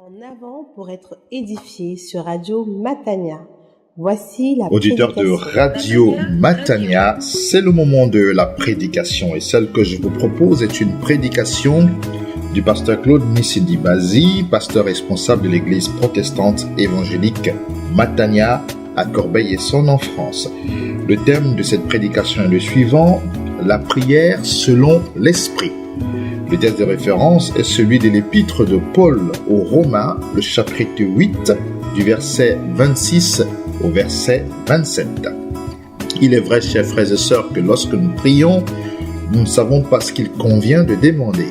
En avant pour être édifié sur Radio Matania. Voici la Auditeurs de Radio Matania, c'est le moment de la prédication et celle que je vous propose est une prédication du pasteur Claude Missidi Bazi, pasteur responsable de l'église protestante évangélique Matania à Corbeil-Essonnes en France. Le thème de cette prédication est le suivant, la prière selon l'esprit. Le texte de référence est celui de l'épître de Paul aux Romains, le chapitre 8, du verset 26 au verset 27. Il est vrai, chers frères et sœurs, que lorsque nous prions, nous ne savons pas ce qu'il convient de demander.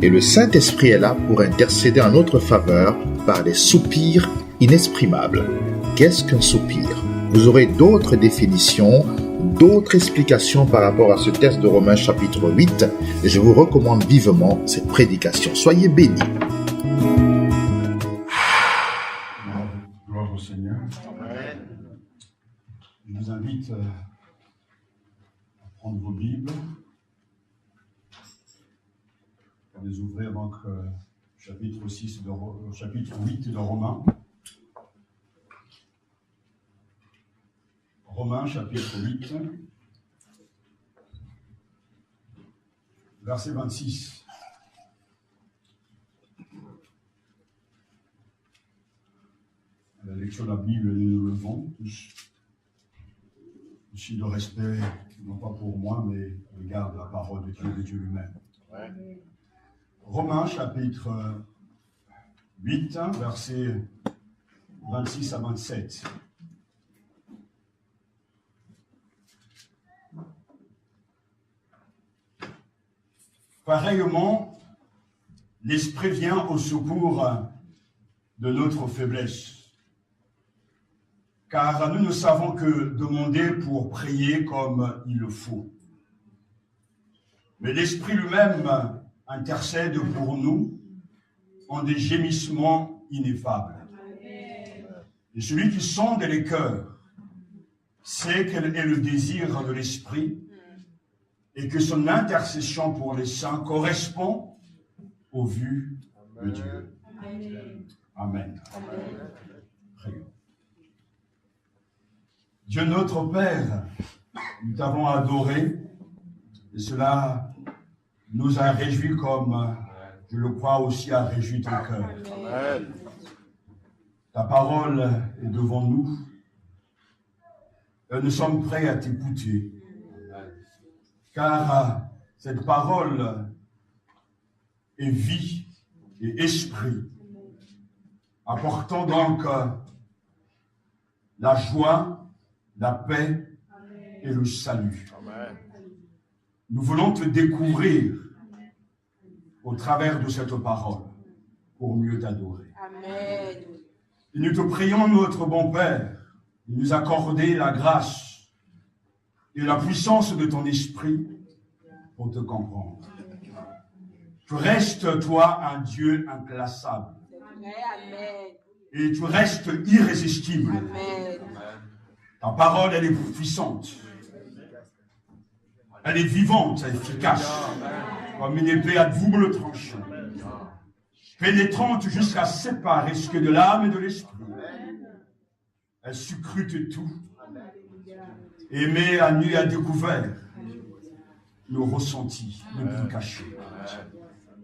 Et le Saint-Esprit est là pour intercéder en notre faveur par des soupirs inexprimables. Qu'est-ce qu'un soupir? Vous aurez d'autres définitions, d'autres explications par rapport à ce texte de Romains chapitre 8 et je vous recommande vivement cette prédication. Soyez bénis. Gloire au Seigneur. Amen. Je vous invite à prendre vos Bibles, à les ouvrir donc chapitre 8 de Romains. Romains chapitre 8, verset 26. À la lecture de la Bible, nous nous levons tous. Aussi de respect, non pas pour moi, mais regarde la parole de Dieu lui-même. Ouais. Romains chapitre 8, verset 26 à 27. Pareillement, l'Esprit vient au secours de notre faiblesse. Car nous ne savons que demander pour prier comme il le faut. Mais l'Esprit lui-même intercède pour nous en des gémissements ineffables. Et celui qui sonde les cœurs sait quel est le désir de l'Esprit et que son intercession pour les saints correspond aux vues de Dieu. Amen. Prions. Dieu notre Père, nous t'avons adoré et cela nous a réjouis comme, je le crois aussi, a réjoui ton cœur. Amen. Ta parole est devant nous et nous sommes prêts à t'écouter. Car cette parole est vie et esprit, apportant donc la joie, la paix et le salut. Amen. Nous voulons te découvrir au travers de cette parole pour mieux t'adorer. Amen. Et nous te prions, notre bon Père, de nous accorder la grâce et la puissance de ton esprit pour te comprendre. Tu restes, toi, un Dieu inclassable. Amen. Et tu restes irrésistible. Amen. Ta parole, elle est puissante. Elle est vivante, efficace, comme une épée à double tranchant, pénétrante jusqu'à séparer ce que de l'âme et de l'esprit. Elle scrute tout. Et met à nu et à découvert nos ressentis, nos plus cachés.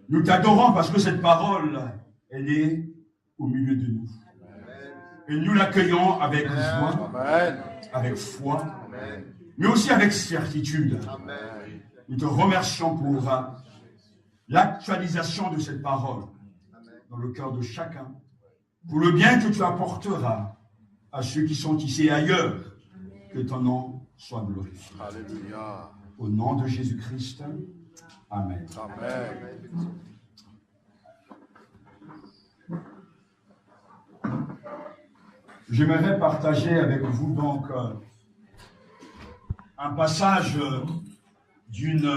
Nous t'adorons parce que cette parole, elle est au milieu de nous. Et nous l'accueillons avec joie, avec foi, mais aussi avec certitude. Nous te remercions pour l'actualisation de cette parole dans le cœur de chacun, pour le bien que tu apporteras à ceux qui sont ici et ailleurs. Que ton nom soit glorifié. Alléluia. Au nom de Jésus-Christ. Amen. Amen. J'aimerais partager avec vous donc un passage d'une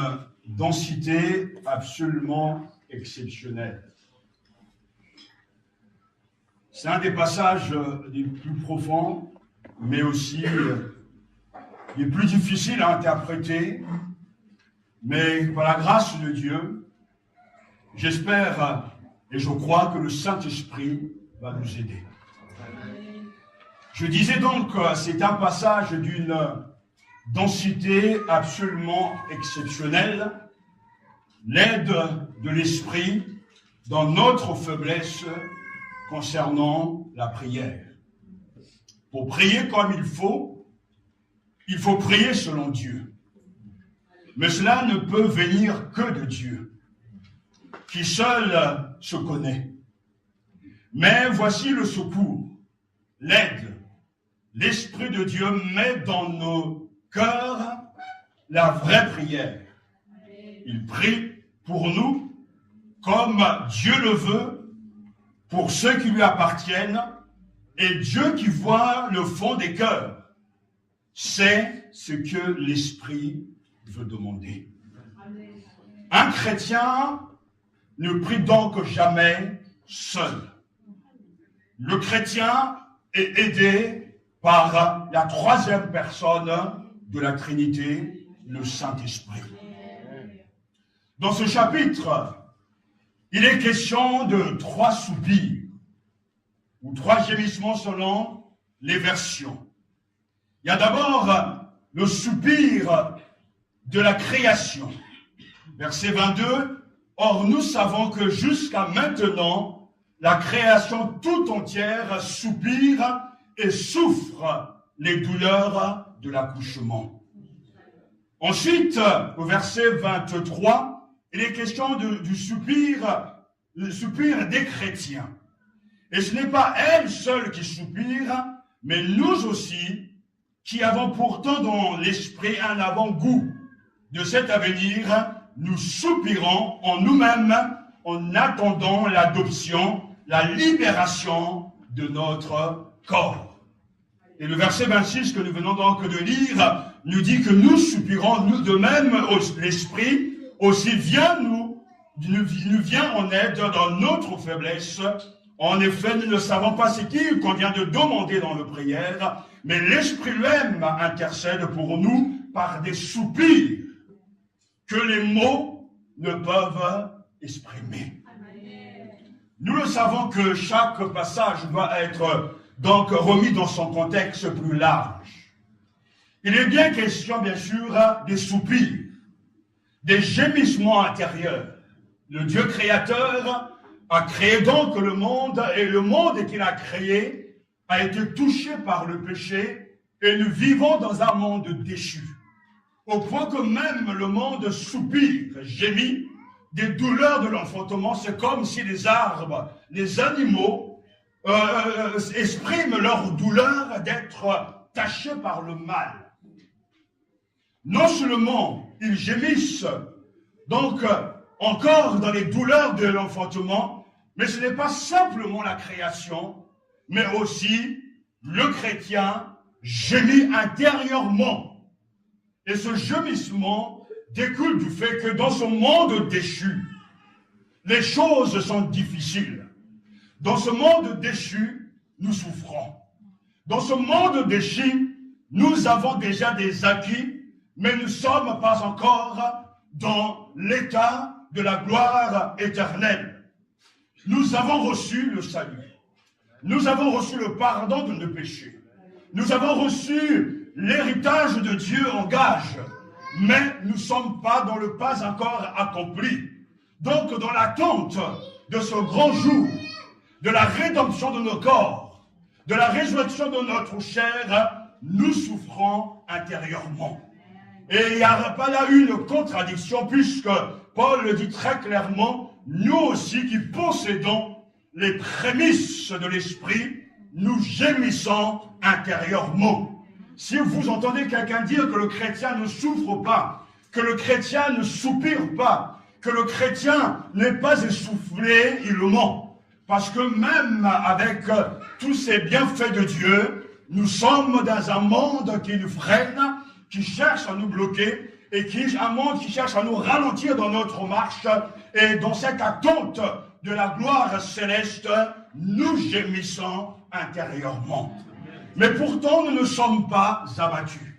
densité absolument exceptionnelle. C'est un des passages les plus profonds, mais aussi les plus difficiles à interpréter, mais par la grâce de Dieu, j'espère Et je crois que le Saint-Esprit va nous aider. Je disais donc, c'est un passage d'une densité absolument exceptionnelle, l'aide de l'Esprit dans notre faiblesse concernant la prière. Pour prier comme il faut prier selon Dieu. Mais cela ne peut venir que de Dieu, qui seul se connaît. Mais voici le secours, l'aide. L'Esprit de Dieu met dans nos cœurs la vraie prière. Il prie pour nous comme Dieu le veut, pour ceux qui lui appartiennent, et Dieu qui voit le fond des cœurs sait ce que l'Esprit veut demander. Un chrétien ne prie donc jamais seul. Le chrétien est aidé par la troisième personne de la Trinité, le Saint-Esprit. Dans ce chapitre, il est question de 3 soupirs, ou 3 gémissements selon les versions. Il y a d'abord le soupir de la création. Verset 22, « Or nous savons que jusqu'à maintenant, la création tout entière soupire et souffre les douleurs de l'accouchement. » Ensuite, au verset 23, il est question du soupir, le soupir des chrétiens. Et ce n'est pas elles seules qui soupirent, mais nous aussi, qui avons pourtant dans l'esprit un avant-goût de cet avenir, nous soupirons en nous-mêmes en attendant l'adoption, la libération de notre corps. Et le verset 26 que nous venons donc de lire nous dit que nous soupirons nous de même, l'esprit aussi nous vient en aide dans notre faiblesse. En effet, nous ne savons pas ce qu'il convient de demander dans nos prières, mais l'Esprit lui-même intercède pour nous par des soupirs que les mots ne peuvent exprimer. Nous le savons que chaque passage doit être donc remis dans son contexte plus large. Il est bien question, bien sûr, des soupirs, des gémissements intérieurs. Le Dieu créateur a créé donc le monde, et le monde qu'il a créé a été touché par le péché, et nous vivons dans un monde déchu, au point que même le monde soupire, gémit, des douleurs de l'enfantement. C'est comme si les arbres, les animaux expriment leur douleur d'être tachés par le mal. Non seulement ils gémissent, donc encore dans les douleurs de l'enfantement, mais ce n'est pas simplement la création, mais aussi le chrétien gémit intérieurement. Et ce gémissement découle du fait que dans ce monde déchu, les choses sont difficiles. Dans ce monde déchu, nous souffrons. Dans ce monde déchu, nous avons déjà des acquis, mais nous ne sommes pas encore dans l'état de la gloire éternelle. Nous avons reçu le salut. Nous avons reçu le pardon de nos péchés. Nous avons reçu l'héritage de Dieu en gage. Mais nous ne sommes pas dans le pas encore accompli. Donc, dans l'attente de ce grand jour, de la rédemption de nos corps, de la résurrection de notre chair, nous souffrons intérieurement. Et il n'y a pas là une contradiction, puisque Paul le dit très clairement, nous aussi qui possédons les prémices de l'esprit, nous gémissons intérieurement. Si vous entendez quelqu'un dire que le chrétien ne souffre pas, que le chrétien ne soupire pas, que le chrétien n'est pas essoufflé, il ment. Parce que même avec tous ces bienfaits de Dieu, nous sommes dans un monde qui nous freine, qui cherche à nous bloquer, et un monde qui cherche à nous ralentir dans notre marche. Et dans cette attente de la gloire céleste, nous gémissons intérieurement. Mais pourtant, nous ne sommes pas abattus.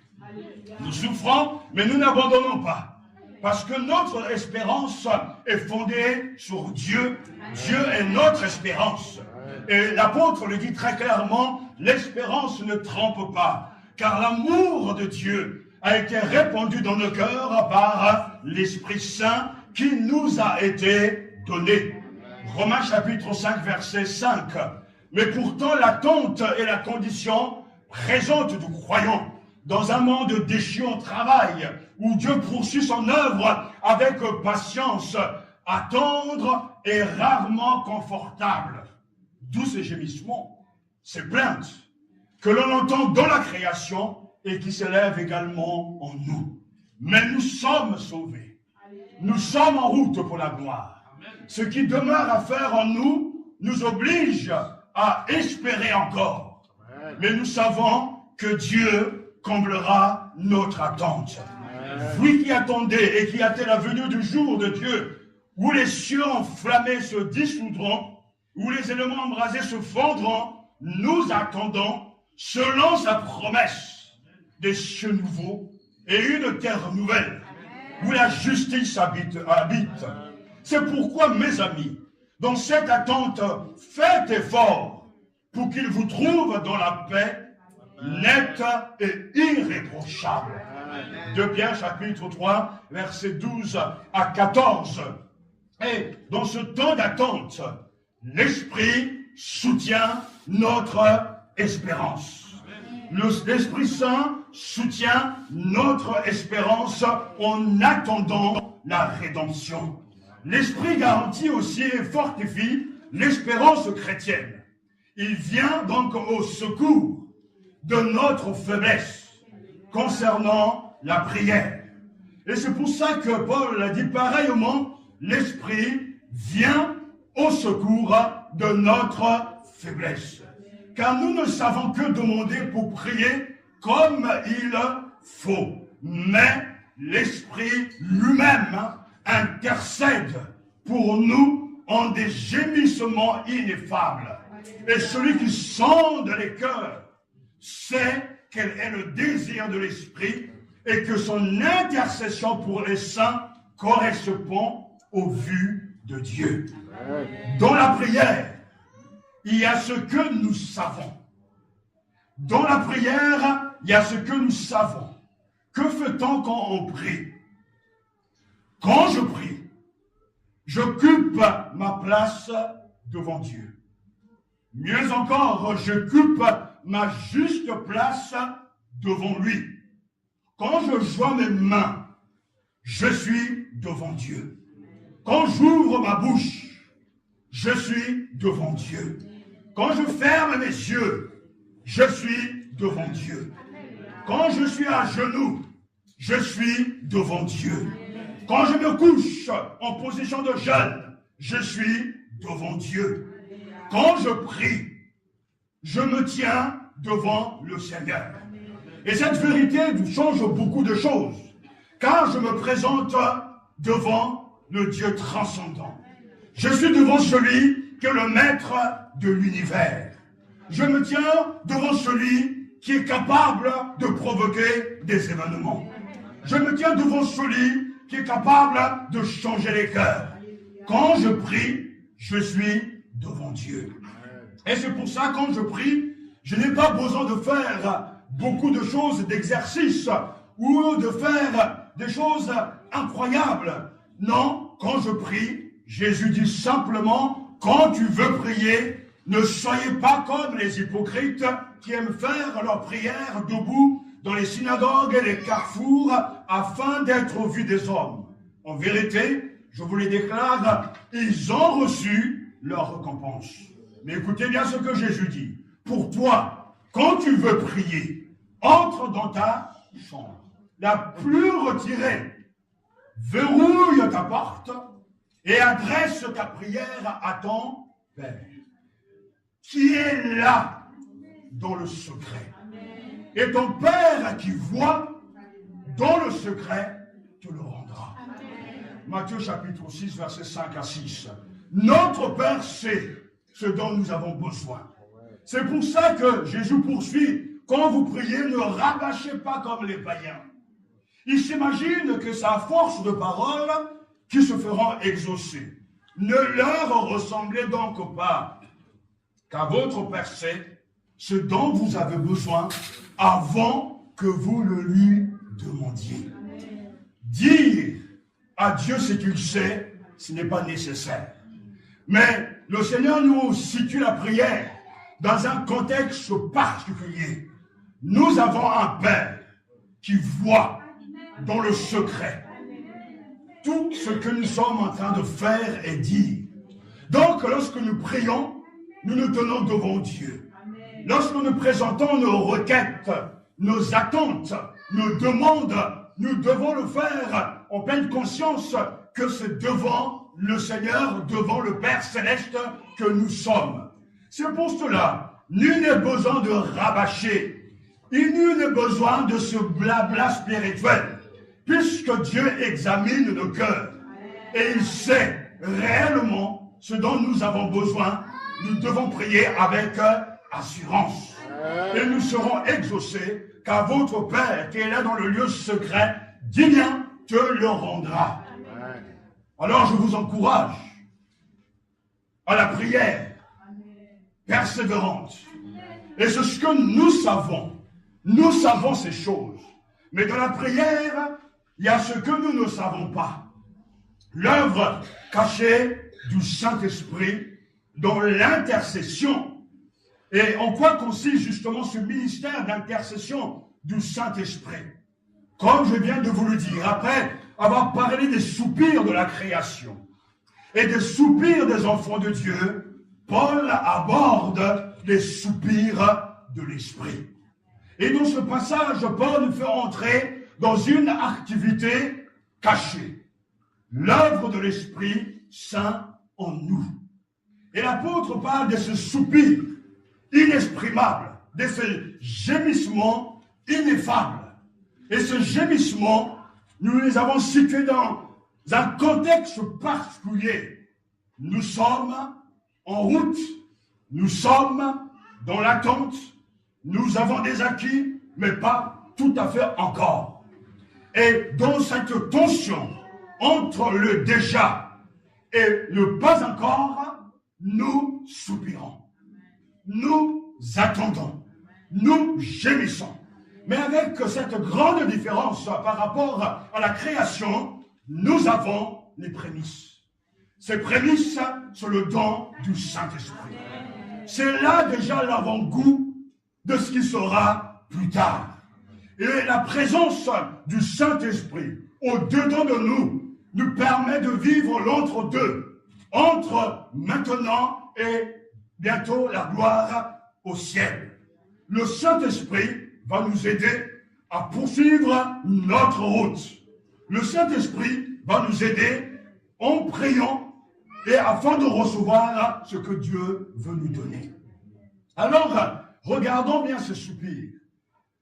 Nous souffrons, mais nous n'abandonnons pas. Parce que notre espérance est fondée sur Dieu. Dieu est notre espérance. Et l'apôtre le dit très clairement, l'espérance ne trompe pas, car l'amour de Dieu a été répandu dans nos cœurs par l'Esprit Saint qui nous a été donné. Romains chapitre 5, verset 5. Mais pourtant, l'attente est la condition présente du croyant. Dans un monde déchu au travail, où Dieu poursuit son œuvre avec patience, attendre est rarement confortable. D'où ces gémissements, ces plaintes que l'on entend dans la création et qui s'élèvent également en nous. Mais nous sommes sauvés. Nous sommes en route pour la gloire. Ce qui demeure à faire en nous nous oblige à espérer encore. Mais nous savons que Dieu comblera notre attente. Vous qui attendez et qui hâtez la venue du jour de Dieu, où les cieux enflammés se dissoudront, où les éléments embrasés se fondront, nous attendons, selon sa promesse, des cieux nouveaux et une terre nouvelle, où la justice habite. C'est pourquoi, mes amis, dans cette attente, faites effort pour qu'il vous trouve dans la paix, nette et irréprochable. 2 Pierre chapitre 3, versets 12 à 14. Et dans ce temps d'attente, l'Esprit soutient notre espérance. L'Esprit Saint soutient notre espérance en attendant la rédemption. L'Esprit garantit aussi et fortifie l'espérance chrétienne. Il vient donc au secours de notre faiblesse concernant la prière. Et c'est pour ça que Paul a dit pareillement, l'Esprit vient au secours de notre faiblesse. Car nous ne savons que demander pour prier comme il faut. Mais l'Esprit lui-même intercède pour nous en des gémissements ineffables. Et celui qui sonde les cœurs sait quel est le désir de l'Esprit et que son intercession pour les saints correspond au vues de Dieu. Dans la prière, il y a ce que nous savons. Dans la prière, il y a ce que nous savons. Que fait-on quand on prie? Quand je prie, j'occupe ma place devant Dieu. Mieux encore, j'occupe ma juste place devant lui. Quand je joins mes mains, je suis devant Dieu. Quand j'ouvre ma bouche, je suis devant Dieu. Quand je ferme mes yeux, je suis devant Dieu. Quand je suis à genoux, je suis devant Dieu. Quand je me couche en position de jeûne, je suis devant Dieu. Quand je prie, je me tiens devant le Seigneur. Et cette vérité change beaucoup de choses, car je me présente devant le Dieu transcendant. Je suis devant celui qui est le maître de l'univers. Je me tiens devant celui qui est capable de provoquer des événements. Je me tiens devant celui qui est capable de changer les cœurs. Quand je prie, je suis devant Dieu. Et c'est pour ça, quand je prie, je n'ai pas besoin de faire beaucoup de choses, d'exercices, ou de faire des choses incroyables. Non, quand je prie, Jésus dit simplement, quand tu veux prier, ne soyez pas comme les hypocrites qui aiment faire leur prière debout dans les synagogues et les carrefours afin d'être vus des hommes. En vérité, je vous les déclare, ils ont reçu leur récompense. Mais écoutez bien ce que Jésus dit. Pour toi, quand tu veux prier, entre dans ta chambre, la plus retirée, verrouille ta porte et adresse ta prière à ton Père, qui est là dans le secret. Et ton Père qui voit dans le secret te le rendra. Matthieu chapitre 6, versets 5 à 6. Notre Père sait ce dont nous avons besoin. C'est pour ça que Jésus poursuit. Quand vous priez, ne rabâchez pas comme les païens. ils s'imaginent que c'est à force de paroles qui se feront exaucer. Ne leur ressemblez donc pas, qu'à votre percée, ce dont vous avez besoin avant que vous le lui demandiez. Dire à Dieu ce qu'il sait, ce n'est pas nécessaire. Mais le Seigneur nous situe la prière dans un contexte particulier. Nous avons un Père qui voit dans le secret tout ce que nous sommes en train de faire et dire. Donc, lorsque nous prions, nous nous tenons devant Dieu. Lorsque nous présentons nos requêtes, nos attentes, nos demandes, nous devons le faire en pleine conscience que c'est devant le Seigneur, devant le Père Céleste que nous sommes. C'est pour cela, nul n'est besoin de rabâcher, nul n'est besoin de ce blabla spirituel, puisque Dieu examine nos cœurs et il sait réellement ce dont nous avons besoin. Nous devons prier avec assurance. Et nous serons exaucés, car votre Père qui est là dans le lieu secret, dit bien, te le rendra. Alors je vous encourage à la prière persévérante. Et c'est ce que nous savons. Nous savons ces choses. Mais dans la prière, il y a ce que nous ne savons pas. L'œuvre cachée du Saint-Esprit dans l'intercession. Et en quoi consiste justement ce ministère d'intercession du Saint-Esprit? Comme je viens de vous le dire, après avoir parlé des soupirs de la création et des soupirs des enfants de Dieu, Paul aborde les soupirs de l'Esprit. Et dans ce passage, Paul nous fait entrer dans une activité cachée, l'œuvre de l'Esprit Saint en nous. Et l'apôtre parle de ce soupir inexprimable, de ce gémissement ineffable. Et ce gémissement, nous les avons situés dans un contexte particulier. Nous sommes en route, nous sommes dans l'attente, nous avons des acquis, mais pas tout à fait encore. Et dans cette tension entre le déjà et le pas encore, nous soupirons, nous attendons, nous gémissons. Mais avec cette grande différence par rapport à la création, nous avons les prémices. Ces prémices, c'est le don du Saint-Esprit. C'est là déjà l'avant-goût de ce qui sera plus tard. Et la présence du Saint-Esprit au-dedans de nous nous permet de vivre l'entre-deux, entre maintenant et bientôt la gloire au ciel. Le Saint-Esprit va nous aider à poursuivre notre route. Le Saint-Esprit va nous aider en priant et afin de recevoir ce que Dieu veut nous donner. Alors, regardons bien ce soupir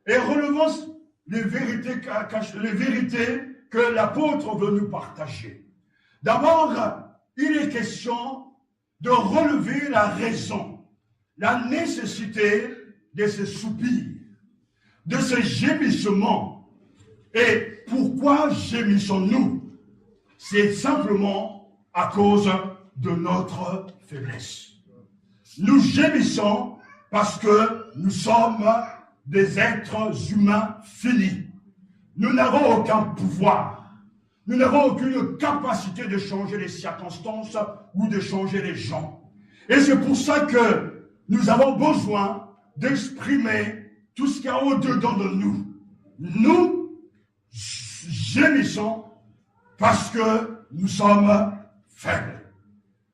et relevons les vérités que l'apôtre veut nous partager. D'abord, il est question de relever la raison, la nécessité de ce soupir, de ce gémissement. Et pourquoi gémissons-nous? C'est simplement à cause de notre faiblesse. Nous gémissons parce que nous sommes des êtres humains finis. Nous n'avons aucun pouvoir. Nous n'avons aucune capacité de changer les circonstances ou de changer les gens. Et c'est pour ça que nous avons besoin d'exprimer tout ce qu'il y a au-dedans de nous. Nous gémissons parce que nous sommes faibles.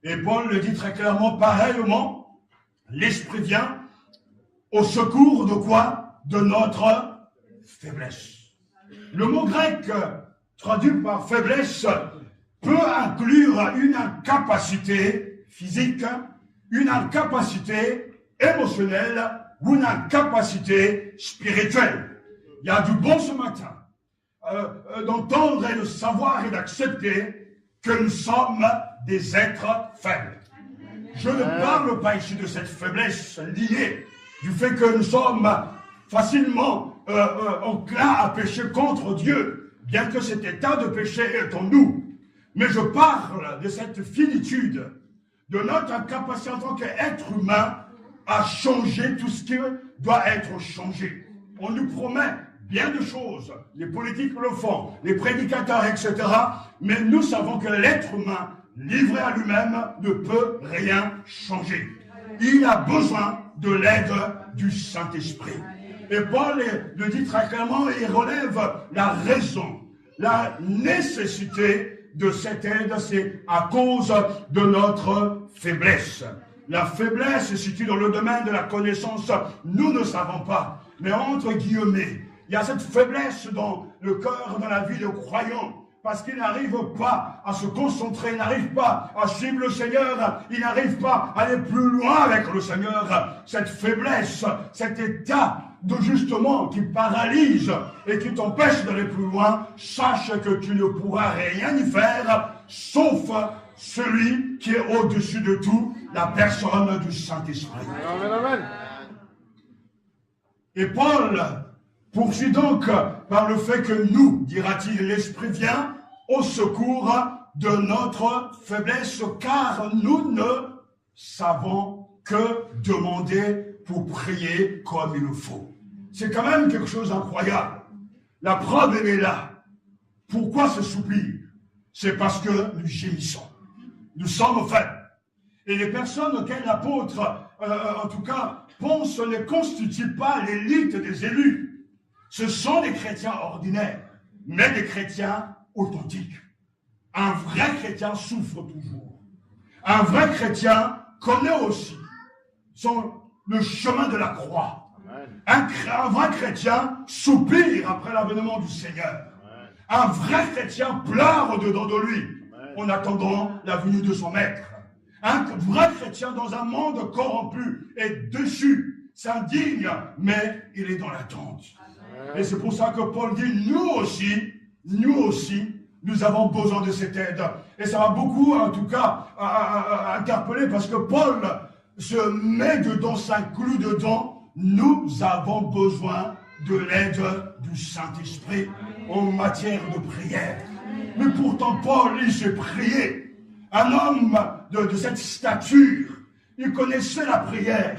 Et Paul le dit très clairement, pareillement, l'Esprit vient au secours de quoi? De notre faiblesse. Le mot grec traduit par faiblesse peut inclure une incapacité physique, une incapacité émotionnelle ou une incapacité spirituelle. Il y a du bon ce matin d'entendre et de savoir et d'accepter que nous sommes des êtres faibles. Je ne parle pas ici de cette faiblesse liée du fait que nous sommes facilement enclins à pécher contre Dieu. bien que cet état de péché est en nous. Mais je parle de cette finitude, de notre incapacité en tant qu'être humain à changer tout ce qui doit être changé. On nous promet bien de choses, les politiques le font, les prédicateurs, etc. Mais nous savons que l'être humain, livré à lui-même, ne peut rien changer. Il a besoin de l'aide du Saint-Esprit. Et Paul le dit très clairement, il relève la raison, la nécessité de cette aide, c'est à cause de notre faiblesse. La faiblesse se situe dans le domaine de la connaissance. Nous ne savons pas, mais entre guillemets, il y a cette faiblesse dans le cœur, dans la vie de croyant, parce qu'il n'arrive pas à se concentrer, il n'arrive pas à suivre le Seigneur, il n'arrive pas à aller plus loin avec le Seigneur. Cette faiblesse, cet état de justement qui paralyse et qui t'empêche d'aller plus loin, sache que tu ne pourras rien y faire, sauf celui qui est au-dessus de tout, la personne du Saint-Esprit. Amen, amen. Et Paul poursuit donc par le fait que nous, dira-t-il, l'Esprit vient au secours de notre faiblesse, car nous ne savons que demander pour prier comme il le faut. C'est quand même quelque chose d'incroyable. La preuve, elle est là. Pourquoi ce soupir? C'est parce que nous gémissons. Nous sommes faibles. Et les personnes auxquelles l'apôtre, en tout cas, pense ne constituent pas l'élite des élus. Ce sont des chrétiens ordinaires, mais des chrétiens authentiques. Un vrai chrétien souffre toujours. Un vrai chrétien connaît aussi le chemin de la croix. Un vrai chrétien soupire après l'avènement du Seigneur. Un vrai chrétien pleure au-dedans de lui en attendant la venue de son maître. Un vrai chrétien dans un monde corrompu est déçu, s'indigne, mais il est dans l'attente. Et c'est pour ça que Paul dit, nous aussi, nous avons besoin de cette aide. Et ça m'a beaucoup, en tout cas, interpellé parce que Paul se met dedans, s'inclut dedans. Nous avons besoin de l'aide du Saint-Esprit en matière de prière. Mais pourtant, Paul, il s'est prié. Un homme de cette stature, il connaissait la prière.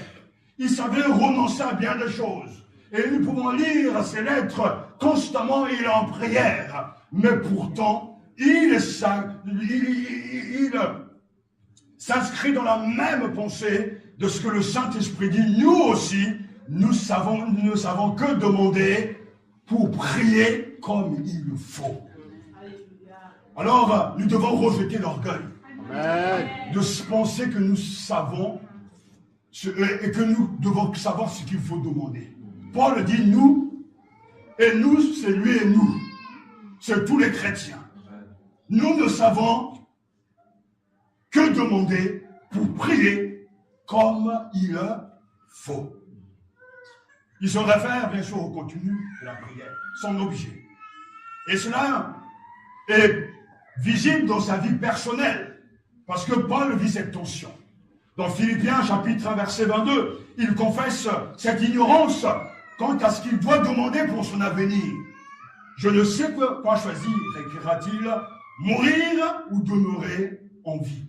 Il savait renoncer à bien des choses. Et nous pouvons lire ses lettres constamment, il est en prière. Mais pourtant, il s'inscrit dans la même pensée de ce que le Saint-Esprit dit. Nous aussi, nous ne savons que demander pour prier comme il le faut. Alors, nous devons rejeter l'orgueil. De se penser que nous savons et que nous devons savoir ce qu'il faut demander. Paul dit nous, et nous, c'est lui et nous. C'est tous les chrétiens. Nous ne savons que demander pour prier comme il faut. Il se réfère bien sûr au contenu de la prière, son objet. Et cela est visible dans sa vie personnelle, parce que Paul vit cette tension. Dans Philippiens chapitre 1 verset 22, il confesse cette ignorance quant à ce qu'il doit demander pour son avenir. Je ne sais quoi choisir, écrira-t-il, mourir ou demeurer en vie.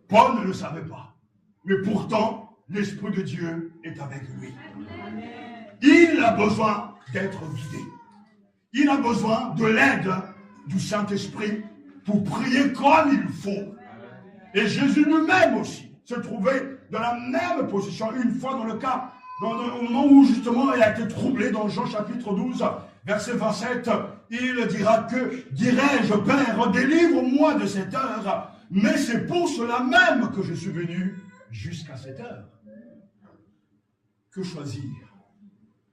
Paul ne le savait pas, mais pourtant l'Esprit de Dieu est avec lui. Il a besoin d'être guidé. Il a besoin de l'aide du Saint-Esprit pour prier comme il faut. Et Jésus lui-même aussi se trouvait dans la même position une fois dans le cas, au moment où justement il a été troublé dans Jean chapitre 12, verset 27, il dira que, dirais-je, Père, délivre-moi de cette heure, mais c'est pour cela même que je suis venu jusqu'à cette heure. Que choisir?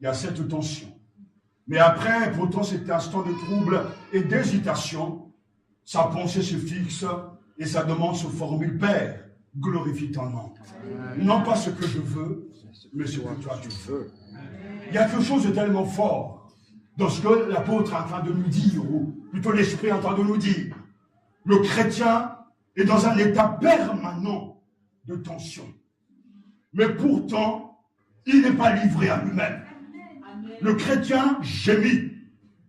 Il y a cette tension. Mais après, pourtant, cet instant de trouble et d'hésitation, sa pensée se fixe et sa demande se formule. Père, glorifie ton nom. Non pas ce que je veux, mais ce que toi tu veux. Il y a quelque chose de tellement fort dans ce que l'apôtre est en train de nous dire, ou plutôt l'Esprit est en train de nous dire. Le chrétien est dans un état permanent de tension. Mais pourtant, il n'est pas livré à lui-même. Le chrétien gémit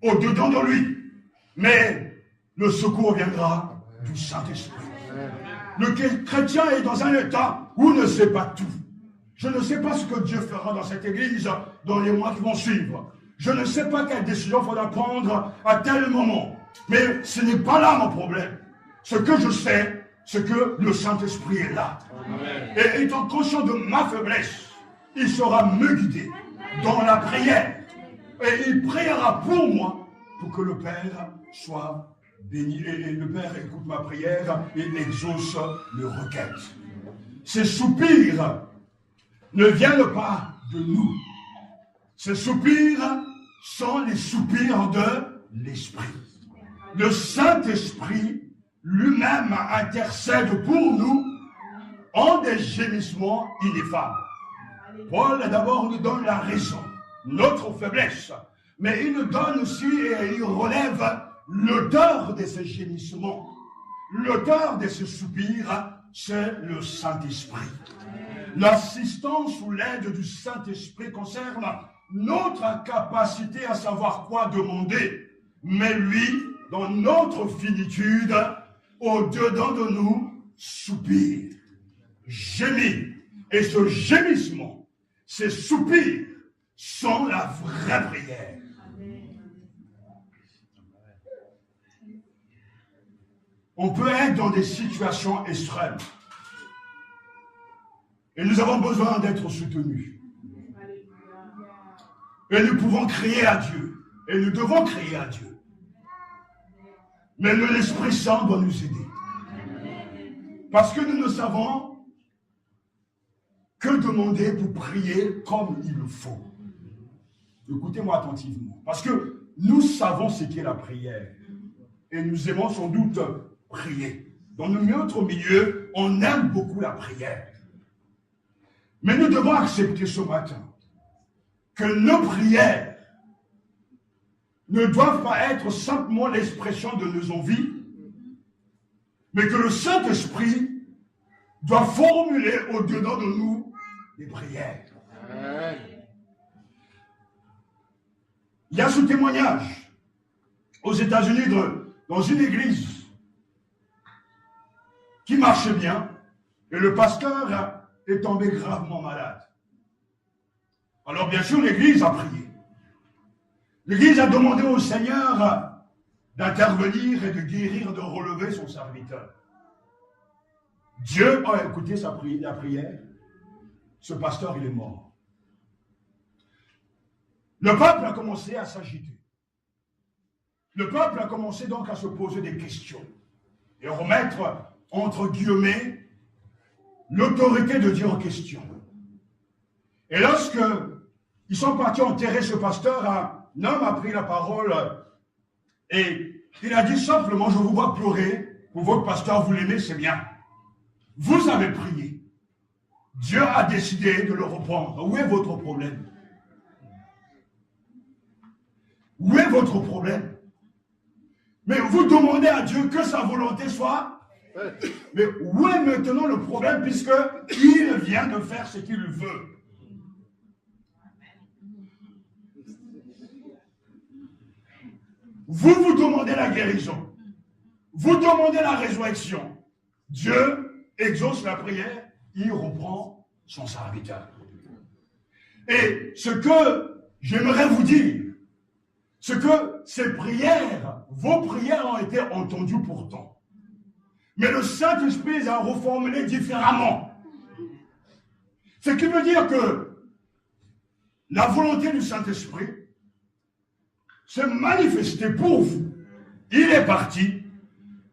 au-dedans de lui. Mais le secours viendra du Saint-Esprit. Le chrétien est dans un état où il ne sait pas tout. Je ne sais pas ce que Dieu fera dans cette église dans les mois qui vont suivre. Je ne sais pas quelle décision il faudra prendre à tel moment. Mais ce n'est pas là mon problème. Ce que je sais, c'est que le Saint-Esprit est là. Amen. Et étant conscient de ma faiblesse, il saura me guider dans la prière. Et il priera pour moi, pour que le Père soit béni. Et le Père écoute ma prière et exauce mes requêtes. Ces soupirs ne viennent pas de nous. Ces soupirs sont les soupirs de l'Esprit. Le Saint-Esprit lui-même intercède pour nous en des gémissements ineffables. Paul d'abord nous donne la raison, notre faiblesse, mais il nous donne aussi et il relève l'auteur de ces gémissements. L'auteur de ce soupir, c'est le Saint-Esprit. L'assistance ou l'aide du Saint-Esprit concerne notre capacité à savoir quoi demander, mais lui, dans notre finitude, au-dedans de nous, soupire, gémit. Et ce gémissement, ces soupirs, sont la vraie prière. On peut être dans des situations extrêmes. Et nous avons besoin d'être soutenus. Et nous pouvons crier à Dieu. Et nous devons crier à Dieu. Mais l'Esprit Saint doit nous aider. Parce que nous ne savons que demander pour prier comme il le faut. Écoutez-moi attentivement. Parce que nous savons ce qu'est la prière. Et nous aimons sans doute prier. Dans notre milieu, on aime beaucoup la prière. Mais nous devons accepter ce matin que nos prières ne doivent pas être simplement l'expression de nos envies, mais que le Saint-Esprit doit formuler au-dedans de nous des prières. Amen. Il y a ce témoignage aux États-Unis dans une église qui marchait bien et le pasteur est tombé gravement malade. Alors bien sûr, l'église a prié. L'église a demandé au Seigneur d'intervenir et de guérir, de relever son serviteur. Dieu a écouté la prière. Ce pasteur, il est mort. Le peuple a commencé à s'agiter. Le peuple a commencé donc à se poser des questions et remettre, entre guillemets, l'autorité de Dieu en question. Et lorsque ils sont partis enterrer ce pasteur, un homme a pris la parole et il a dit simplement, je vous vois pleurer pour votre pasteur, vous l'aimez, c'est bien. Vous avez prié. Dieu a décidé de le reprendre. Où est votre problème? Où est votre problème? Mais vous demandez à Dieu que sa volonté soit. Mais où est maintenant le problème puisqu'il vient de faire ce qu'il veut? Vous demandez la guérison. Vous demandez la résurrection. Dieu exauce la prière, il reprend son serviteur. Et ce que j'aimerais vous dire, c'est que ces prières, vos prières ont été entendues pourtant. Mais le Saint-Esprit les a reformulées différemment. Ce qui veut dire que la volonté du Saint-Esprit s'est manifestée pour vous. Il est parti.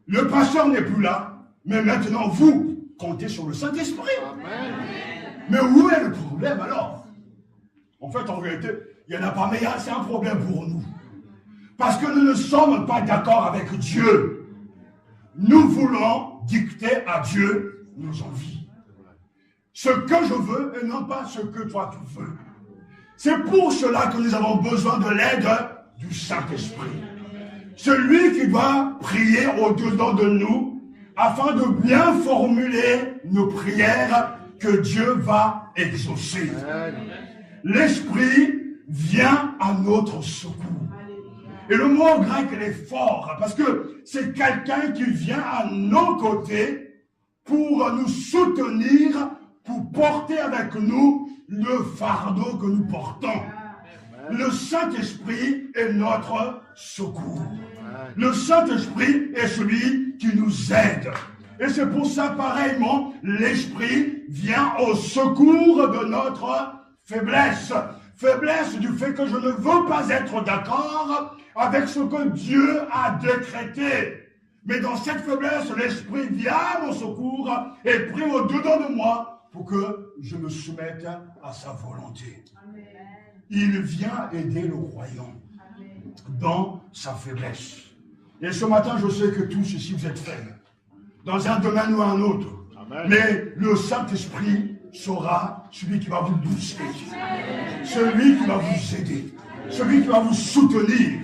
Le pasteur n'est plus là. Mais maintenant, vous comptez sur le Saint-Esprit. Amen. Mais où est le problème alors? En fait, en réalité, il n'y en a pas, mais c'est un problème pour nous. Parce que nous ne sommes pas d'accord avec Dieu. Nous voulons dicter à Dieu nos envies. Ce que je veux et non pas ce que toi tu veux. C'est pour cela que nous avons besoin de l'aide du Saint-Esprit. Celui qui doit prier au-dedans de nous afin de bien formuler nos prières que Dieu va exaucer. L'Esprit vient à notre secours. Et le mot grec, il est fort, parce que c'est quelqu'un qui vient à nos côtés pour nous soutenir, pour porter avec nous le fardeau que nous portons. Le Saint-Esprit est notre secours. Le Saint-Esprit est celui qui nous aide. Et c'est pour ça, pareillement, l'Esprit vient au secours de notre faiblesse. Faiblesse du fait que je ne veux pas être d'accord avec ce que Dieu a décrété. Mais dans cette faiblesse, l'Esprit vient à mon secours et prie au-dedans de moi pour que je me soumette à sa volonté. Amen. Il vient aider le croyant dans sa faiblesse. Et ce matin, je sais que tous ici, vous êtes faibles, dans un domaine ou un autre. Amen. Mais le Saint-Esprit sera celui qui va vous booster, celui qui va vous aider, celui qui va vous soutenir.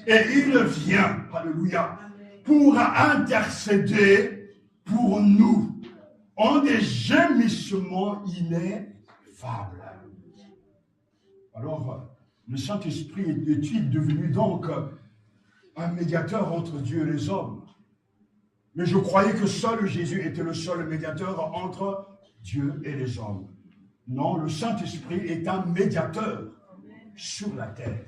Et il vient, alléluia, pour intercéder pour nous en des gémissements ineffables. Alors, le Saint-Esprit est-il devenu donc un médiateur entre Dieu et les hommes? Mais je croyais que seul Jésus était le seul médiateur entre Dieu et les hommes. Non, le Saint-Esprit est un médiateur sur la terre.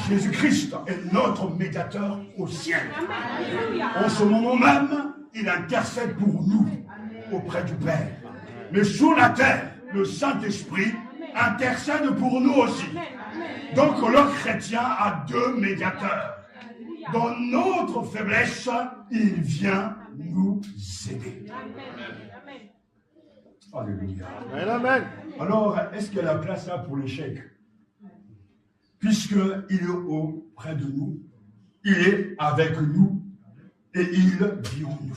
Jésus-Christ est notre médiateur au ciel. En ce moment même, il intercède pour nous auprès du Père. Mais sur la terre, le Saint-Esprit intercède pour nous aussi. Donc le chrétien a deux médiateurs. Dans notre faiblesse, il vient nous aider. Alléluia. Amen. Alors, est-ce qu'il y a la place là pour l'échec? Puisqu'il est auprès de nous, il est avec nous et il vit en nous.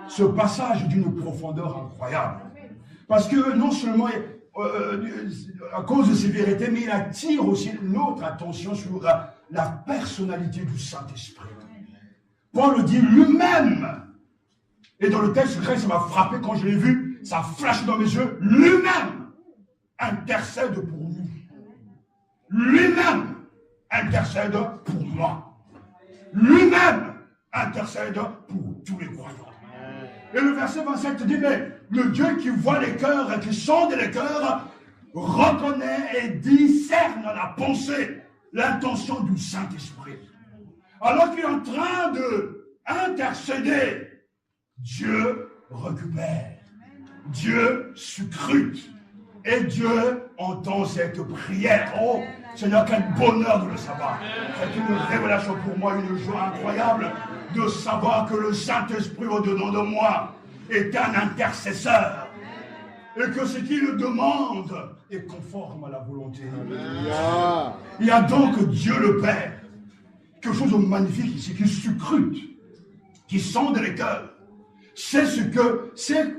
Ce passage est d'une profondeur incroyable. Parce que non seulement à cause de ses vérités, mais il attire aussi notre attention sur la personnalité du Saint-Esprit. Paul le dit lui-même. Et dans le texte grec, ça m'a frappé quand je l'ai vu, ça a flashé dans mes yeux. Lui-même intercède pour nous. Lui-même intercède pour moi. Lui-même intercède pour tous les croyants. Et le verset 27 dit, mais le Dieu qui voit les cœurs et qui sonde les cœurs reconnaît et discerne la pensée, l'intention du Saint-Esprit. Alors qu'il est en train de intercéder, Dieu récupère, Dieu scrute et Dieu entend cette prière. Oh, Seigneur, quel bonheur de le savoir. C'est une révélation pour moi, une joie incroyable de savoir que le Saint-Esprit au-dedans de moi est un intercesseur et que ce qu'il demande est conforme à la volonté de Dieu. Il y a donc Dieu le Père, quelque chose de magnifique ici, qui scrute, qui sonde les cœurs. C'est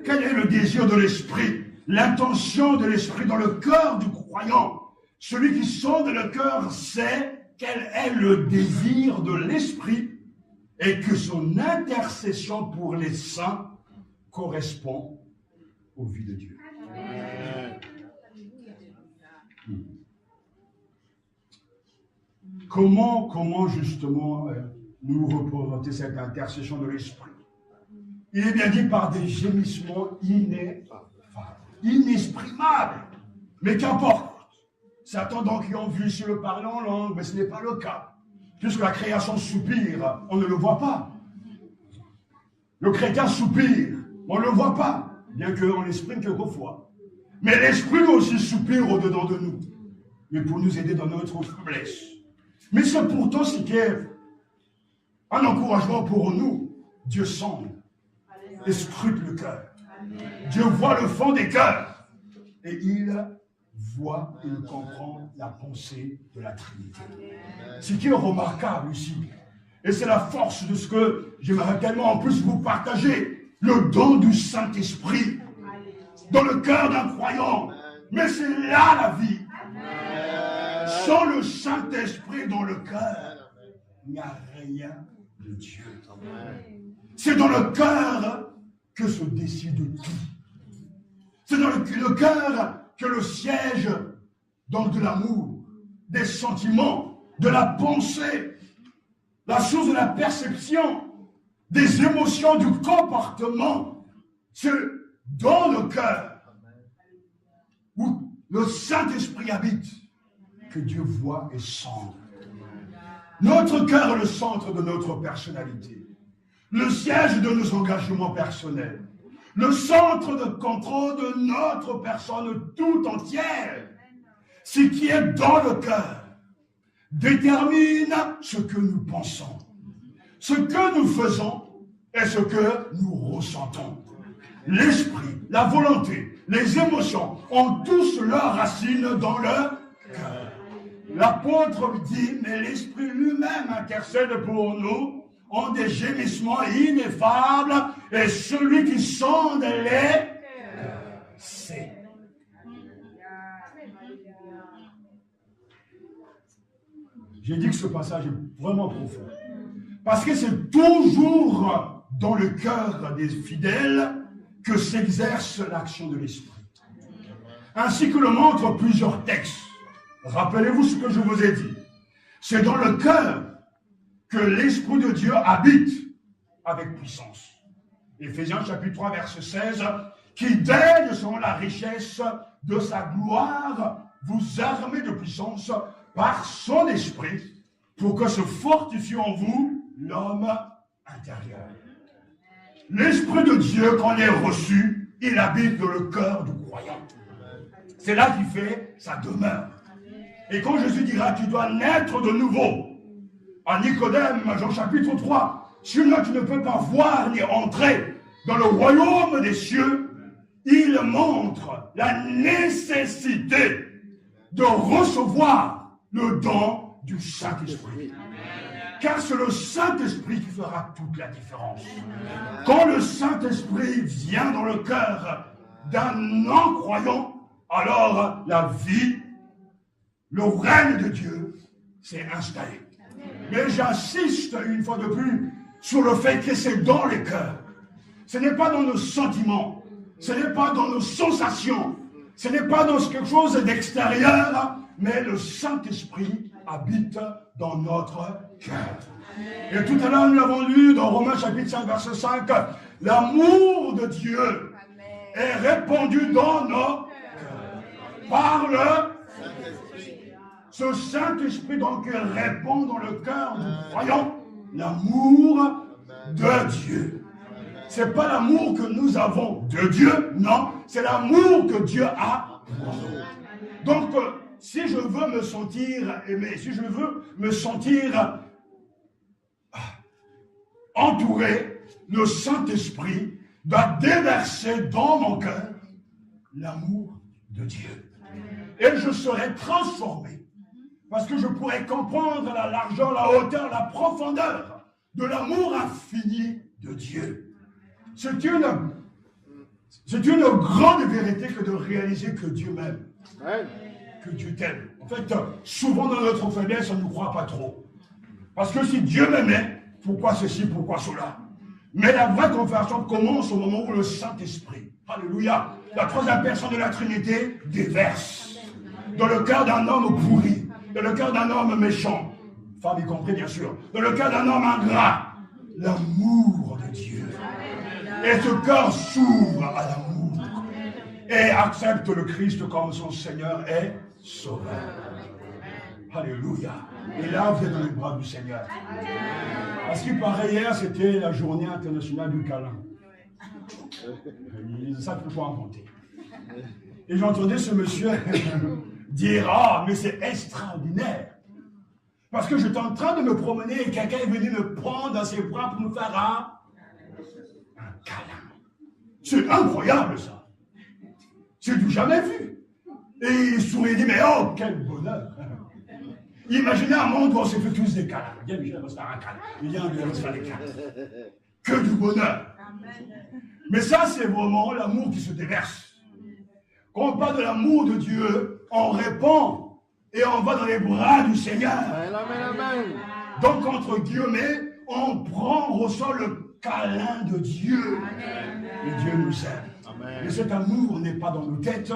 quel est le désir de l'Esprit, l'intention de l'Esprit dans le cœur du croyant. Celui qui sonde le cœur sait quel est le désir de l'Esprit et que son intercession pour les saints correspond au vues de Dieu. Comment justement nous représenter cette intercession de l'Esprit? Il est bien dit par des gémissements inexprimables. Mais qu'importe. Certains donc qui ont vu ici le parler en langue, mais ce n'est pas le cas. Puisque la création soupire, on ne le voit pas. Le chrétien soupire, on ne le voit pas, bien qu'on l'exprime quelquefois. Mais l'Esprit aussi soupire au-dedans de nous, mais pour nous aider dans notre faiblesse. Mais c'est pourtant ce qui est un encouragement pour nous. Dieu sonde et scrute le cœur. Dieu voit le fond des cœurs et il voit et il comprend la pensée de la Trinité. Ce qui est remarquable ici, et c'est la force de ce que j'aimerais tellement en plus vous partager, le don du Saint-Esprit dans le cœur d'un croyant. Mais c'est là la vie. Sans le Saint-Esprit dans le cœur, il n'y a rien de Dieu. C'est dans le cœur que se décide tout. C'est dans le cœur que le siège donc de l'amour, des sentiments, de la pensée, la source de la perception, des émotions, du comportement. C'est dans le cœur où le Saint-Esprit habite que Dieu voit et sent. Notre cœur est le centre de notre personnalité, le siège de nos engagements personnels, le centre de contrôle de notre personne tout entière. Ce qui est dans le cœur détermine ce que nous pensons, ce que nous faisons et ce que nous ressentons. L'esprit, la volonté, les émotions ont tous leurs racines dans le cœur. L'apôtre dit, mais l'Esprit lui-même intercède pour nous en des gémissements ineffables, et celui qui sonde les cœurs sait. J'ai dit que ce passage est vraiment profond, parce que c'est toujours dans le cœur des fidèles que s'exerce l'action de l'Esprit. Ainsi que le montrent plusieurs textes. Rappelez-vous ce que je vous ai dit. C'est dans le cœur que l'Esprit de Dieu habite avec puissance. Éphésiens chapitre 3, verset 16, qui daigne selon la richesse de sa gloire vous armer de puissance par son esprit pour que se fortifie en vous l'homme intérieur. L'Esprit de Dieu, quand il est reçu, il habite dans le cœur du croyant. C'est là qu'il fait sa demeure. Et quand Jésus dira qu'il doit naître de nouveau, à Nicodème, Jean chapitre 3, sinon tu ne peux pas voir ni entrer dans le royaume des cieux, il montre la nécessité de recevoir le don du Saint-Esprit. Car c'est le Saint-Esprit qui fera toute la différence. Quand le Saint-Esprit vient dans le cœur d'un non-croyant, alors la vie, le règne de Dieu s'est installé. Mais j'insiste une fois de plus sur le fait que c'est dans les cœurs. Ce n'est pas dans nos sentiments, ce n'est pas dans nos sensations, ce n'est pas dans quelque chose d'extérieur, mais le Saint-Esprit habite dans notre cœur. Et tout à l'heure, nous l'avons lu dans Romains chapitre 5, verset 5, l'amour de Dieu est répandu dans nos cœurs par le ce Saint-Esprit donc répand dans le cœur du croyant l'amour de Dieu. Ce n'est pas l'amour que nous avons de Dieu, non, c'est l'amour que Dieu a pour nous. Donc, si je veux me sentir aimé, si je veux me sentir entouré, le Saint-Esprit doit déverser dans mon cœur l'amour de Dieu. Et je serai transformé. Parce que je pourrais comprendre la largeur, la hauteur, la profondeur de l'amour infini de Dieu. C'est une grande vérité que de réaliser que Dieu m'aime. Que Dieu t'aime. En fait, souvent dans notre faiblesse, on ne nous croit pas trop. Parce que si Dieu m'aimait, pourquoi ceci, pourquoi cela? Mais la vraie conversion commence au moment où le Saint-Esprit, alléluia, la troisième personne de la Trinité, déverse dans le cœur d'un homme pourri, dans le cœur d'un homme méchant, femme y compris bien sûr, dans le cœur d'un homme ingrat, l'amour de Dieu. Et ce cœur s'ouvre à l'amour et accepte le Christ comme son Seigneur et Sauveur. Alléluia. Et là, vous êtes dans les bras du Seigneur. Parce qu'il paraît hier, c'était la journée internationale du câlin. Ils savent pourquoi inventer. Et j'entendais ce monsieur dire « Ah, mais c'est extraordinaire !» Parce que j'étais en train de me promener et quelqu'un est venu me prendre dans ses bras pour me faire un câlin. C'est incroyable ça. C'est du jamais vu. Et il sourit et dit « Mais oh, quel bonheur !» Imaginez un monde où on s'est fait tous des câlins. Viens, Michel, on va se faire un câlin. Viens, on va se faire des câlins. Que du bonheur. Mais ça, c'est vraiment l'amour qui se déverse. Quand on parle de l'amour de Dieu, on répond et on va dans les bras du Seigneur. Amen. Donc, entre guillemets, on reçoit le câlin de Dieu. Amen. Et Dieu nous aime. Amen. Mais cet amour n'est pas dans nos têtes,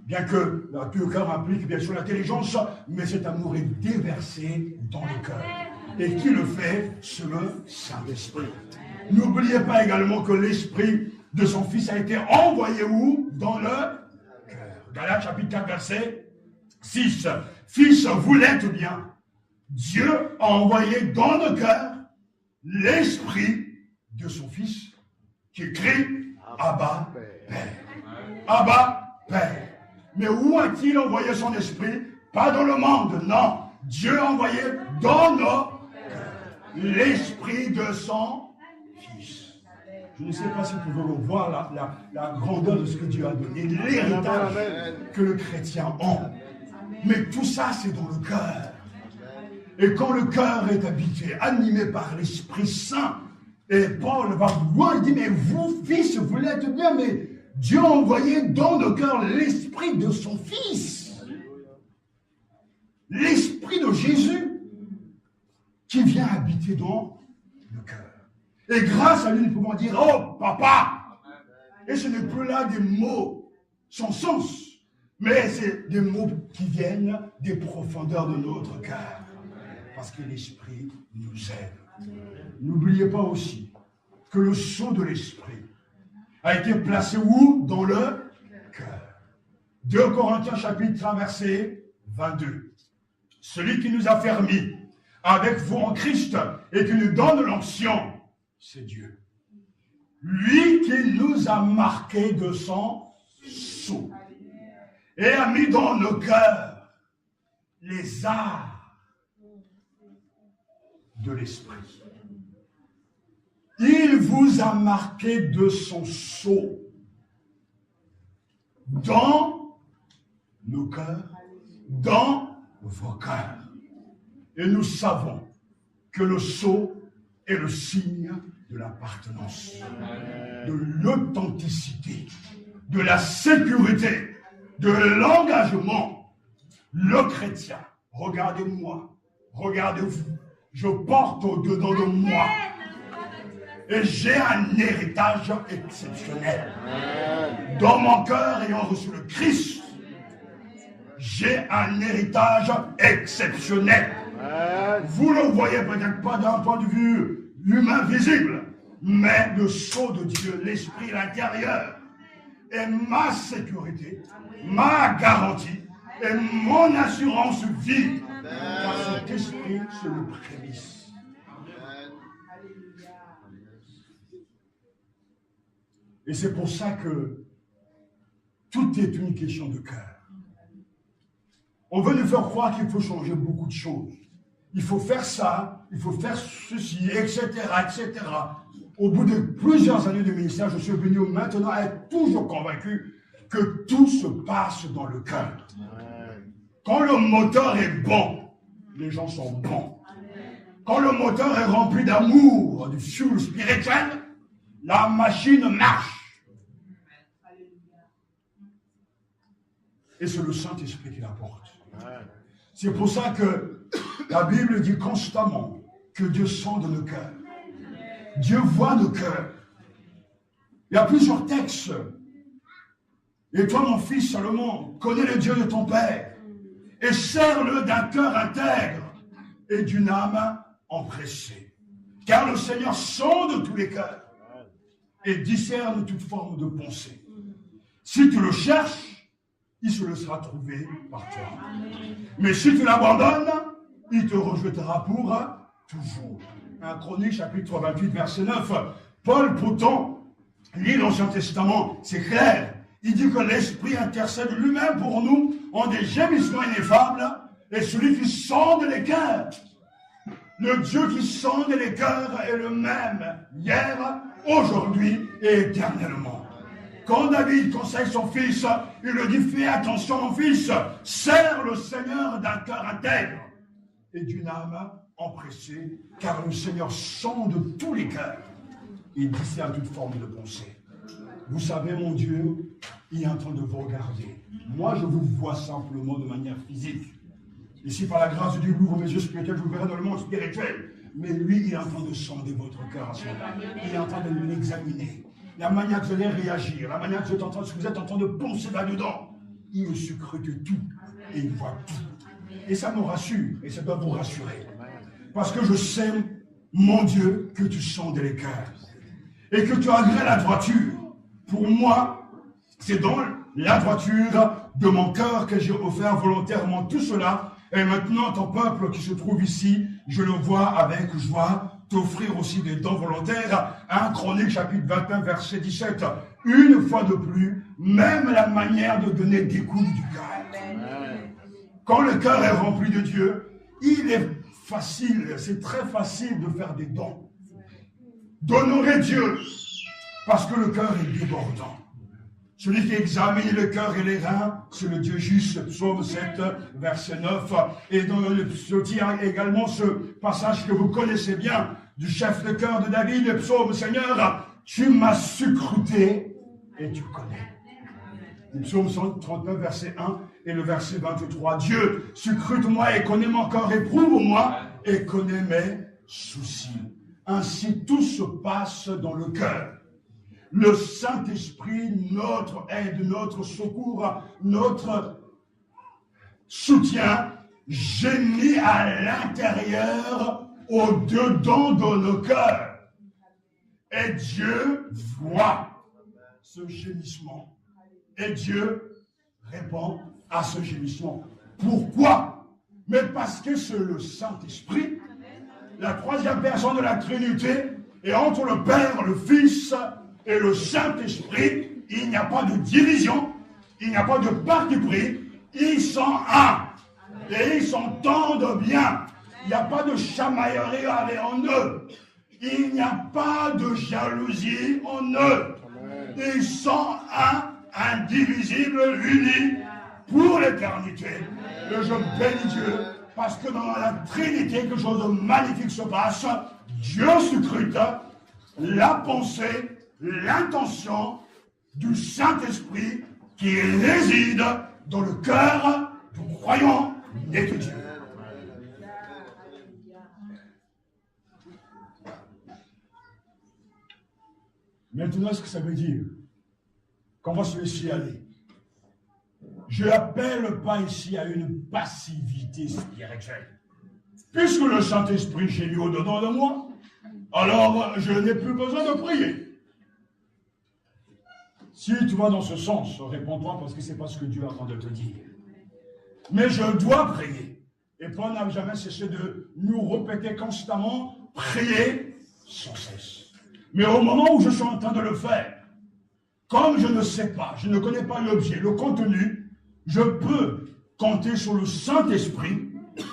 Bien que le cœur implique bien sûr l'intelligence, mais cet amour est déversé dans le cœur. Et qui le fait? C'est le Saint-Esprit. N'oubliez pas également que l'Esprit de son Fils a été envoyé où? Dans le cœur. Galates chapitre 4, verset 6. Fils, vous l'êtes bien. Dieu a envoyé dans nos cœurs l'Esprit de son Fils qui crie Abba, Père. Abba, Père. Mais où a-t-il envoyé son esprit? Pas dans le monde, non. Dieu a envoyé dans nos cœurs l'esprit de son Fils. Je ne sais pas si vous pouvez voir la grandeur de ce que Dieu a donné, l'héritage que le chrétien a. Mais tout ça, c'est dans le cœur. Et quand le cœur est habité, animé par l'Esprit Saint, et Paul va loin, il dit, mais vous, fils, vous l'êtes bien, mais Dieu a envoyé dans nos cœurs l'Esprit de son Fils. L'Esprit de Jésus qui vient habiter dans le cœur. Et grâce à lui, nous pouvons dire, oh, papa. Et ce n'est plus là des mots sans sens, mais c'est des mots qui viennent des profondeurs de notre cœur. Parce que l'Esprit nous aide. N'oubliez pas aussi que le sceau de l'Esprit a été placé où? Dans le cœur. 2 Corinthiens chapitre 1 verset 22. Celui qui nous a fermis avec vous en Christ et qui nous donne l'onction, c'est Dieu. Lui qui nous a marqués de son sceau et a mis dans nos cœurs les arts de l'Esprit. Il vous a marqué de son sceau dans nos cœurs, dans vos cœurs. Et nous savons que le sceau est le signe de l'appartenance, de l'authenticité, de la sécurité, de l'engagement. Le chrétien, regardez-moi, regardez-vous, je porte au-dedans de moi et j'ai un héritage exceptionnel. Dans mon cœur, ayant reçu le Christ, j'ai un héritage exceptionnel. Vous ne le voyez peut-être pas d'un point de vue humain visible, mais le sceau de Dieu, l'esprit à l'intérieur, est ma sécurité, ma garantie et mon assurance vie. Car cet esprit, c'est le prémisse. Et c'est pour ça que tout est une question de cœur. On veut nous faire croire qu'il faut changer beaucoup de choses. Il faut faire ça, il faut faire ceci, etc., etc. Au bout de plusieurs années de ministère, je suis venu maintenant à être toujours convaincu que tout se passe dans le cœur. Quand le moteur est bon, les gens sont bons. Quand le moteur est rempli d'amour, du fuel spirituel, la machine marche. Et c'est le Saint-Esprit qui l'apporte. C'est pour ça que la Bible dit constamment que Dieu sonde nos cœurs. Dieu voit nos cœurs. Il y a plusieurs textes. Et toi, mon fils Salomon, connais le Dieu de ton Père et sers-le d'un cœur intègre et d'une âme empressée. Car le Seigneur sonde tous les cœurs et discerne toute forme de pensée. Si tu le cherches, il se laissera trouver par toi. Mais si tu l'abandonnes, il te rejettera pour toujours. 1 Chronique, chapitre 28, verset 9. Paul, pourtant, lit l'Ancien Testament, c'est clair. Il dit que l'Esprit intercède lui-même pour nous en des gémissements ineffables, et celui qui sonde les cœurs. Le Dieu qui sonde les cœurs est le même, hier, aujourd'hui et éternellement. Quand David conseille son fils, il lui dit, fais attention mon fils, sers le Seigneur d'un cœur intègre et d'une âme empressée, car le Seigneur sonde tous les cœurs et discerne toute forme de pensée. Vous savez, mon Dieu, il est en train de vous regarder. Moi, je vous vois simplement de manière physique. Et si par la grâce de Dieu, j'ouvre mes yeux spirituels, je vous verrai dans le monde spirituel. Mais lui, il est en train de sonder votre cœur à ce moment. Il est en train de l'examiner. La manière que vous allez réagir, la manière que vous êtes en train de penser là-dedans. il scrute tout et il voit tout. Et ça me rassure, et ça doit vous rassurer. Parce que je sais, mon Dieu, que tu sondes les cœurs et que tu agrées la droiture. Pour moi, c'est dans la droiture de mon cœur que j'ai offert volontairement tout cela. Et maintenant, ton peuple qui se trouve ici, je le vois avec joie t'offrir aussi des dons volontaires. 1 Chronique chapitre 21 verset 17. Une fois de plus, même la manière de donner découle du cœur. Quand le cœur est rempli de Dieu, il est facile, c'est très facile de faire des dons. D'honorer Dieu, parce que le cœur est débordant. Celui qui examine le cœur et les reins, c'est le Dieu juste. Psaume 7, verset 9. Et dans le psaume, il y a également ce passage que vous connaissez bien, du chef de cœur de David, le psaume, Seigneur, tu m'as scruté et tu connais. Le psaume 139, verset 1 et le verset 23. Dieu, scrute-moi et connais mon corps, éprouve-moi et connais mes soucis. Ainsi, tout se passe dans le cœur. Le Saint-Esprit, notre aide, notre secours, notre soutien, gémit à l'intérieur, au-dedans de nos cœurs. Et Dieu voit ce gémissement. Et Dieu répond à ce gémissement. Pourquoi? Mais parce que c'est le Saint-Esprit, la troisième personne de la Trinité, et entre le Père, le Fils et le Saint-Esprit, il n'y a pas de division, il n'y a pas de parti pris, ils sont un. Et ils s'entendent bien. Il n'y a pas de chamaillerie en eux. Il n'y a pas de jalousie en eux. Ils sont un, indivisibles, unis pour l'éternité. Et je bénis Dieu, parce que dans la Trinité, quelque chose de magnifique se passe. Dieu scrute la pensée, l'intention du Saint-Esprit qui réside dans le cœur du croyant né de Dieu. Maintenant, ce que ça veut dire, qu'on va se laisser aller. Je n'appelle pas ici à une passivité spirituelle. Puisque le Saint-Esprit gémit au-dedans de moi, alors je n'ai plus besoin de prier. Si tu vas dans ce sens, réponds-toi parce que ce n'est pas ce que Dieu est en train de te dire. Mais je dois prier. Et Paul n'a jamais cessé de nous répéter constamment, prier sans cesse. Mais au moment où je suis en train de le faire, comme je ne sais pas, je ne connais pas l'objet, le contenu, je peux compter sur le Saint-Esprit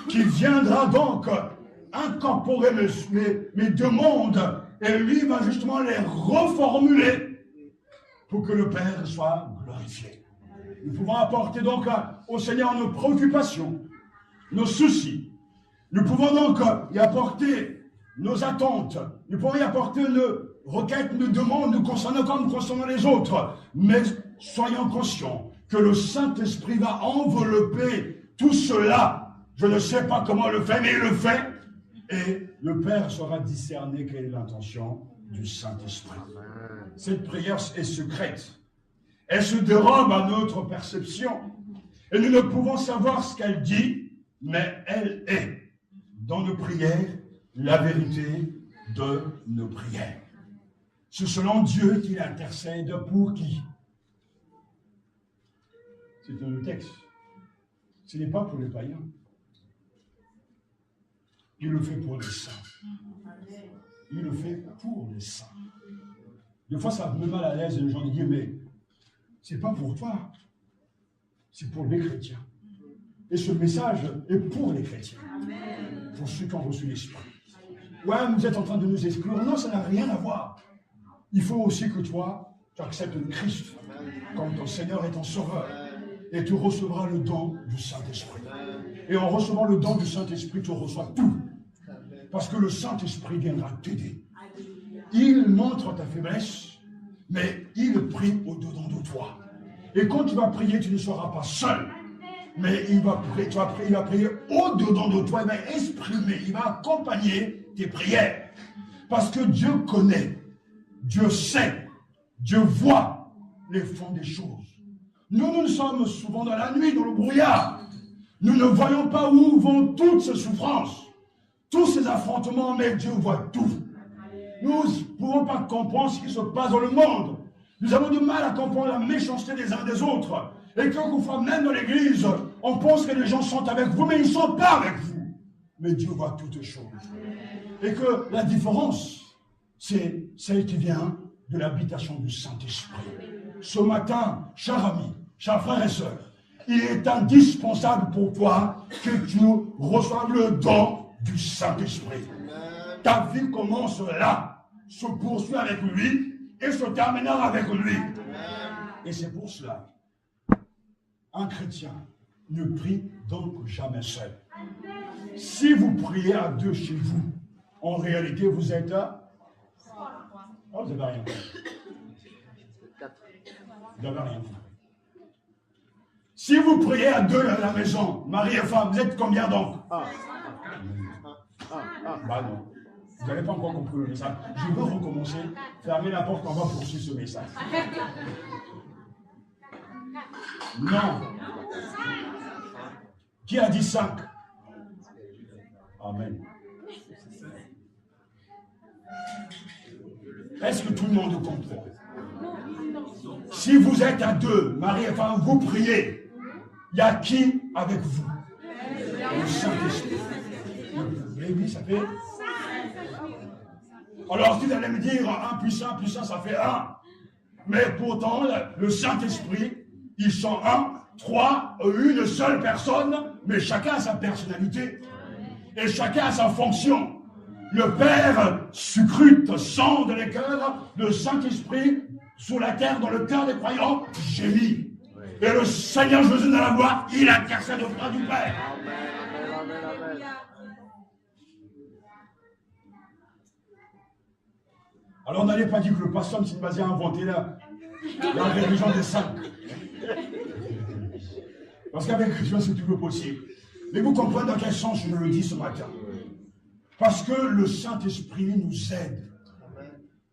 qui viendra donc incorporer mes demandes et lui va justement les reformuler pour que le Père soit glorifié. Nous pouvons apporter donc au Seigneur nos préoccupations, nos soucis. Nous pouvons donc y apporter nos attentes. Nous pouvons y apporter nos requêtes, nos demandes, nous concernant comme concernant les autres. Mais soyons conscients que le Saint-Esprit va envelopper tout cela. Je ne sais pas comment le fait, mais il le fait. Et le Père saura discerner quelle est l'intention du Saint-Esprit. Cette prière est secrète. Elle se dérobe à notre perception. Et nous ne pouvons savoir ce qu'elle dit, mais elle est, dans nos prières, la vérité de nos prières. C'est selon Dieu qu'il intercède pour qui? C'est dans le texte. Ce n'est pas pour les païens. Il le fait pour les saints. Il le fait pour les saints. Des fois, ça me met mal à l'aise et les gens disent, mais c'est pas pour toi. C'est pour les chrétiens. Et ce message est pour les chrétiens. Pour ceux qui ont reçu l'Esprit. Ouais, vous êtes en train de nous exclure. Non, ça n'a rien à voir. Il faut aussi que toi, tu acceptes le Christ comme ton Seigneur et ton Sauveur. Et tu recevras le don du Saint-Esprit. Et en recevant le don du Saint-Esprit, tu reçois tout. Parce que le Saint-Esprit viendra t'aider. Il montre ta faiblesse, mais il prie au-dedans de toi. Et quand tu vas prier, tu ne seras pas seul. Mais il va prier au-dedans de toi, il va exprimer, il va accompagner tes prières. Parce que Dieu connaît, Dieu sait, Dieu voit les fonds des choses. Nous sommes souvent dans la nuit, dans le brouillard. Nous ne voyons pas où vont toutes ces souffrances, tous ces affrontements, mais Dieu voit tout. Nous ne pouvons pas comprendre ce qui se passe dans le monde. Nous avons du mal à comprendre la méchanceté des uns des autres. Et quelquefois, même dans l'église, on pense que les gens sont avec vous, mais ils ne sont pas avec vous. Mais Dieu voit toutes choses. Et que la différence, c'est celle qui vient de l'habitation du Saint-Esprit. Ce matin, chers amis, chers frères et sœurs, il est indispensable pour toi que tu reçoives le don du Saint-Esprit. Ta vie commence là, se poursuit avec lui et se terminera avec lui. Et c'est pour cela, un chrétien ne prie donc jamais seul. Si vous priez à deux chez vous, en réalité, vous êtes à... Oh, vous n'avez rien fait. Vous n'avez rien fait. Si vous priez à deux à la maison, mari et femme, vous êtes combien donc? Bah non. Vous n'avez pas encore compris le message. Je veux recommencer. Fermez la porte, on va poursuivre ce message. Non. Qui a dit 5? Amen. Est-ce que tout le monde comprend? Si vous êtes à deux, mari et femme, vous priez. Il y a qui avec vous? Le Saint-Esprit. Oui, ça fait. Alors, si vous allez me dire 1 plus 1 plus 1, ça fait 1. Mais pourtant, le Saint-Esprit, ils sont 1, 3, une seule personne, mais chacun a sa personnalité. Et chacun a sa fonction. Le Père scrute, sonde les cœurs, le Saint-Esprit, sur la terre, dans le cœur des croyants, gémit. Et le Seigneur Jésus de la voix, il intercède auprès du Père. Alors n'allez pas dire que le pasteur Sinbazé a inventé la religion des 5. Parce qu'avec Dieu, c'est toujours possible. Mais vous comprenez dans quel sens je le dis ce matin? Parce que le Saint-Esprit nous aide.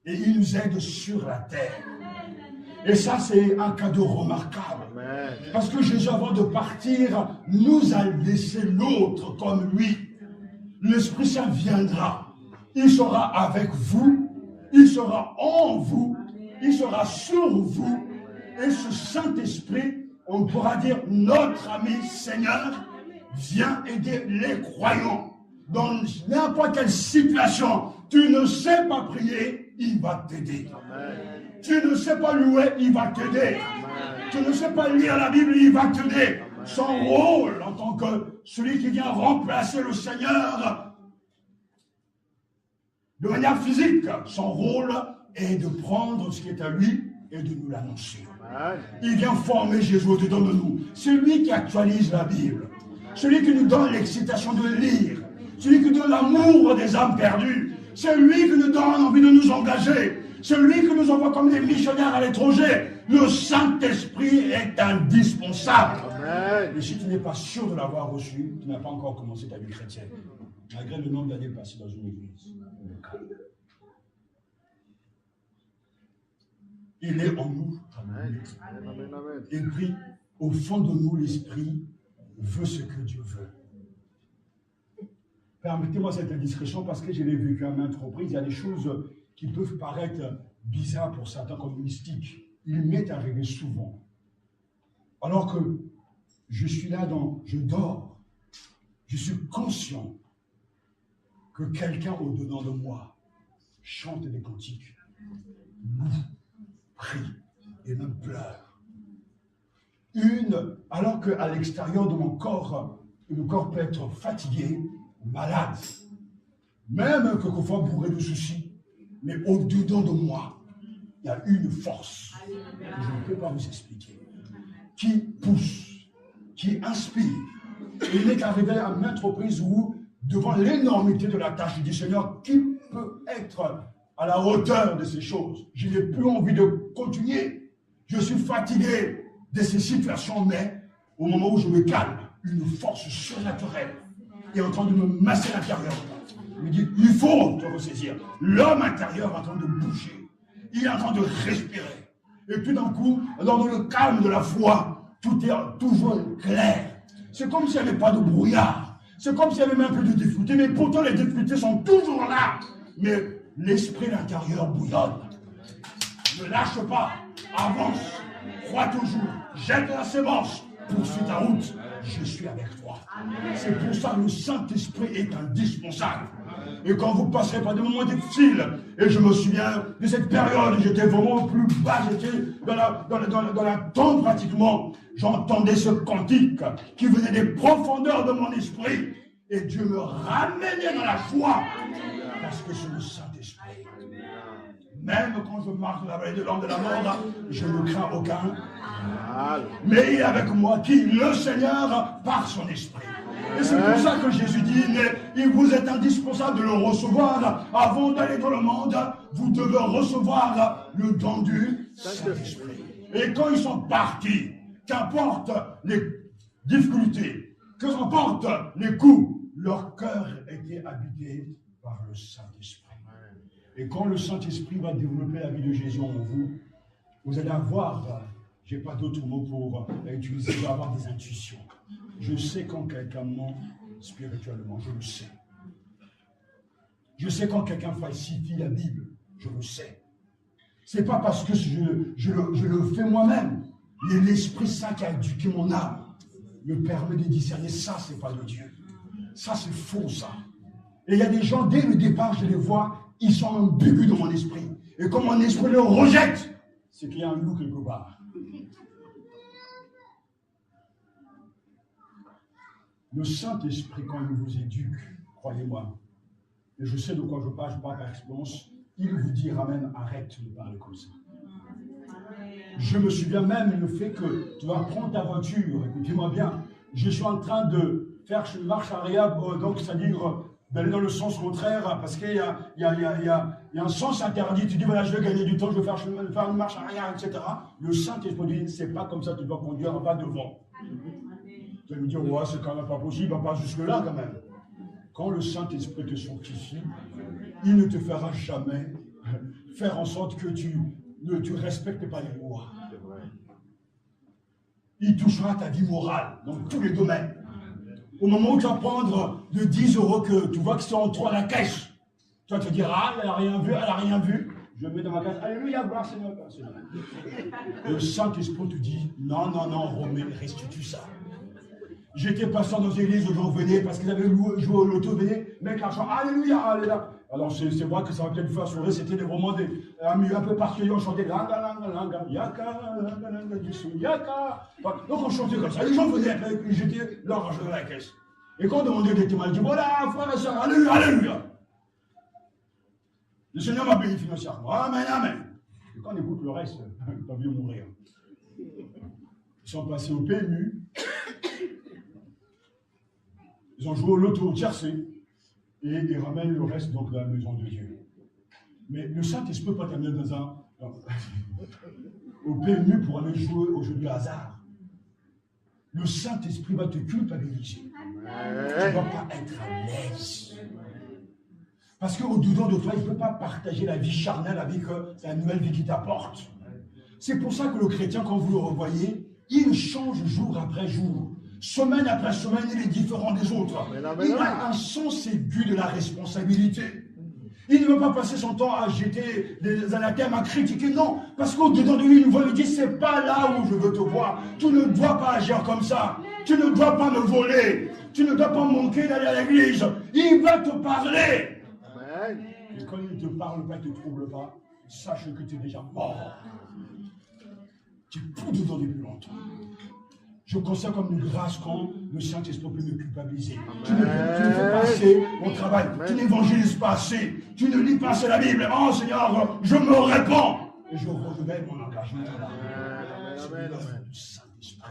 Et il nous aide sur la terre. Et ça, c'est un cadeau remarquable. Parce que Jésus, avant de partir, nous a laissé l'autre comme lui. L'Esprit Saint viendra. Il sera avec vous. Il sera en vous. Il sera sur vous. Et ce Saint-Esprit, on pourra dire, notre ami Seigneur, vient aider les croyants. Dans n'importe quelle situation, tu ne sais pas prier, il va t'aider. Tu ne sais pas louer, il va t'aider. Tu ne sais pas lire la Bible, il va t'aider. Son rôle en tant que celui qui vient remplacer le Seigneur de manière physique, son rôle est de prendre ce qui est à lui et de nous l'annoncer. Il vient former Jésus au-dedans de nous. C'est lui qui actualise la Bible. Celui qui nous donne l'excitation de lire. Celui qui donne l'amour des âmes perdues. C'est lui qui nous donne envie de nous engager. C'est lui qui nous envoie comme des missionnaires à l'étranger. Le Saint-Esprit est indispensable. Amen. Et si tu n'es pas sûr de l'avoir reçu, tu n'as pas encore commencé ta vie chrétienne. Malgré le nombre d'années passées dans une église. Il est en nous. Amen. Il prie au fond de nous, l'Esprit veut ce que Dieu veut. Permettez-moi cette indiscrétion parce que je l'ai vécu à maintes reprises. Il y a des choses qui peuvent paraître bizarres pour certains comme mystiques. Il m'est arrivé souvent. Alors que je suis là, je dors, je suis conscient que quelqu'un au-dedans de moi chante des cantiques, loue, prie et même pleure. Alors qu'à l'extérieur de mon corps, le corps peut être fatigué, malade, même quelquefois bourré de soucis, mais au-dedans de moi, il y a une force que je ne peux pas vous expliquer, qui pousse, qui inspire. Et il est arrivé à maintes reprises où, devant l'énormité de la tâche, je dis, Seigneur, qui peut être à la hauteur de ces choses? Je n'ai plus envie de continuer. Je suis fatigué de ces situations, mais au moment où je me calme, une force surnaturelle est en train de me masser l'intérieur. Il me dit, il faut te ressaisir. L'homme intérieur est en train de bouger. Il est en train de respirer. Et tout d'un coup, dans le calme de la foi, tout est toujours clair. C'est comme s'il n'y avait pas de brouillard. C'est comme s'il y avait même un peu de difficulté, mais pourtant les difficultés sont toujours là. Mais l'esprit intérieur bouillonne. Ne lâche pas, avance, crois toujours, jette la sémence, poursuis ta route. Je suis avec toi. C'est pour ça que le Saint-Esprit est indispensable. Et quand vous passerez par des moments difficiles, et je me souviens de cette période où j'étais vraiment au plus bas, j'étais dans la tombe pratiquement, j'entendais ce cantique qui venait des profondeurs de mon esprit, et Dieu me ramenait dans la foi, parce que c'est le Saint-Esprit. Même quand je marche dans la vallée de l'ombre de la mort, je ne crains aucun. Mais il est avec moi qui? Le Seigneur par son esprit. Et c'est pour ça que Jésus dit, mais il vous est indispensable de le recevoir. Avant d'aller dans le monde, vous devez recevoir le don du Saint-Esprit. Et quand ils sont partis, qu'importe les difficultés, qu'importe les coups, leur cœur était habité par le Saint-Esprit. Et quand le Saint-Esprit va développer la vie de Jésus en vous, vous allez avoir, je n'ai pas d'autre mot pour utiliser, vous allez avoir des intuitions. Je sais quand quelqu'un ment spirituellement, je le sais. Je sais quand quelqu'un falsifie la Bible, je le sais. Ce n'est pas parce que je le fais moi-même, mais l'Esprit Saint qui a éduqué mon âme me permet de discerner ça, ce n'est pas de Dieu. Ça, c'est faux, ça. Et il y a des gens, dès le départ, je les vois, ils sont ambigus dans mon esprit. Et comme mon esprit le rejette, c'est qu'il y a un loup quelque part. Le Saint-Esprit, quand il vous éduque, croyez-moi, et je sais de quoi je parle par expérience, il vous dira même arrête de parler comme ça. Je me souviens même le fait que tu vas prendre ta voiture, écoutez-moi bien, je suis en train de faire une marche arrière, donc c'est-à-dire d'aller dans le sens contraire, parce qu'il y a un sens interdit, tu dis voilà je vais gagner du temps, je vais faire une marche arrière, etc. Le Saint-Esprit dit c'est pas comme ça que tu dois conduire, va devant. Tu vas me dire ouais c'est quand même pas possible, va pas jusque-là quand même. Quand le Saint-Esprit te sanctifie, il ne te fera jamais faire en sorte que tu ne respectes pas les lois. Il touchera ta vie morale dans tous les domaines. Au moment où tu vas prendre de 10 € que tu vois qu'ils sont en 3 à la caisse, tu vas te dire ah elle n'a rien vu, elle n'a rien vu. Je mets dans ma caisse, alléluia, gloire Seigneur. Le Saint-Esprit te dit non, Romain, restitue ça. J'étais pasteur dans une église où j'en venais parce qu'ils avaient joué au loto, venaient mettre l'argent, alléluia, alléluia. Alors c'est vrai que ça va peut-être faire sourire, c'était vraiment un milieu un peu particulier, on chantait langa, yaka, yaka. Donc on chantait comme ça, les gens venaient, puis j'étais leur argent dans la caisse. Et quand on demandait des témoins, ils disaient voilà, frère et soeur, alléluia, alléluia. Le Seigneur m'a béni financièrement, amen, amen. Et quand on écoute le reste, t'as vu mourir. Ils sont passés au PMU. Ils ont joué au loto au tiercé et ils ramènent le reste donc de la maison de Dieu. Mais le Saint-Esprit ne peut pas t'amener au PMU pour aller jouer au jeu du hasard. Le Saint-Esprit va te culpabiliser. Tu ne vas pas être à l'aise. Parce qu'au-dedans de toi, il ne peut pas partager la vie charnelle avec la nouvelle vie qu'il t'apporte. C'est pour ça que le chrétien, quand vous le revoyez, il change jour après jour. Semaine après semaine, il est différent des autres. Il a un sens aigu de la responsabilité. Il ne veut pas passer son temps à jeter des anathèmes, à critiquer, non. Parce qu'au-dedans de lui, une voix lui dit, c'est pas là où je veux te voir. Tu ne dois pas agir comme ça. Tu ne dois pas me voler. Tu ne dois pas manquer d'aller à l'église. Il va te parler. Amen. Et quand il ne te parle pas, il ne te trouble pas, sache que tu es déjà mort. Tu es plus dedans depuis longtemps. Je considère comme une grâce quand le Saint-Esprit peut me culpabiliser. Tu ne fais pas assez mon travail. Tu n'évangélises pas assez. Tu ne lis pas assez la Bible. Oh Seigneur, je me répands. Et je renouvelle mon engagement. C'est l'œuvre du Saint-Esprit.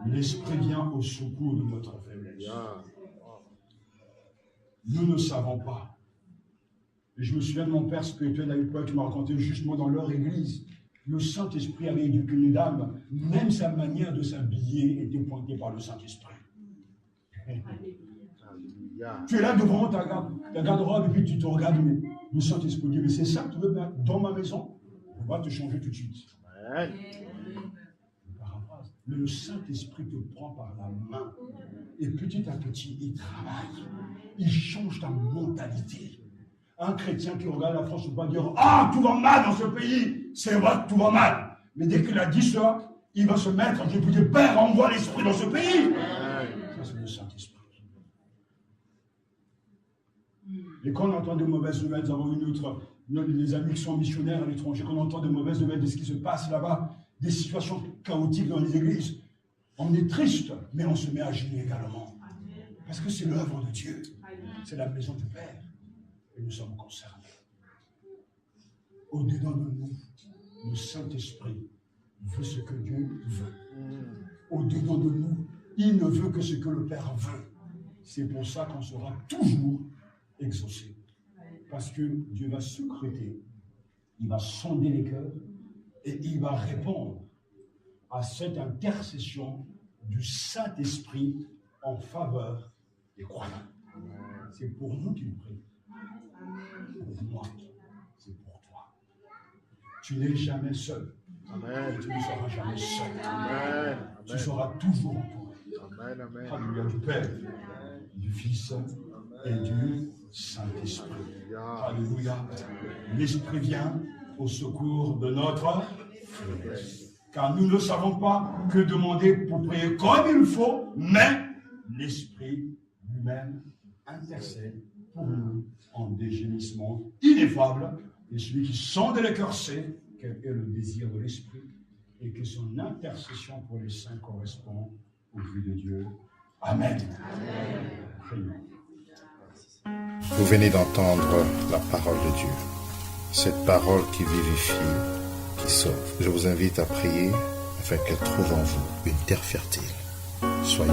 L'Esprit vient au secours de notre faiblesse. Nous ne savons pas. Et je me souviens de mon père spirituel à l'époque qui m'a raconté justement dans leur église. Le Saint-Esprit avait éduqué une dame, même sa manière de s'habiller était pointée par le Saint-Esprit. Tu es là devant ta garde-robe et puis tu te regardes, mais le Saint-Esprit dit, mais c'est ça que tu veux mettre dans ma maison? On va te changer tout de suite. Amen. Le Saint-Esprit te prend par la main et petit à petit, il travaille. Il change ta mentalité. Un chrétien qui regarde la France ne peut pas dire « Ah, tout va mal dans ce pays !» C'est vrai, tout va mal. Mais dès qu'il a dit ça, il va se mettre, je peux dire « Père, envoie l'Esprit dans ce pays !» Ça, c'est le Saint-Esprit. Et quand on entend de mauvaises nouvelles, nous avons des amis qui sont missionnaires à l'étranger, quand on entend de mauvaises nouvelles de ce qui se passe là-bas, des situations chaotiques dans les églises, on est triste, mais on se met à gémir également. Parce que c'est l'œuvre de Dieu. C'est la maison du Père. Et nous sommes concernés. Au-dedans de nous, le Saint-Esprit veut ce que Dieu veut. Au-dedans de nous, il ne veut que ce que le Père veut. C'est pour ça qu'on sera toujours exaucé. Parce que Dieu va scruter, il va sonder les cœurs et il va répondre à cette intercession du Saint-Esprit en faveur des croyants. C'est pour nous qu'il prie. Pour moi, c'est pour toi. Tu n'es jamais seul. Amen. Et tu ne seras jamais seul. Amen. Tu seras toujours entouré. Amen. Amen. Alléluia, du Père, du Fils et du Saint-Esprit. Alléluia. L'Esprit vient au secours de notre faiblesse. Car nous ne savons pas que demander pour prier comme il faut, mais l'Esprit lui-même intercède pour nous en des gémissements ineffables. Et celui qui sonde les cœurs sait quel est le désir de l'Esprit et que son intercession pour les saints correspond au vu de Dieu. Amen. Prions. Vous venez d'entendre la parole de Dieu. Cette parole qui vivifie, qui sauve. Je vous invite à prier afin qu'elle trouve en vous une terre fertile. Soyez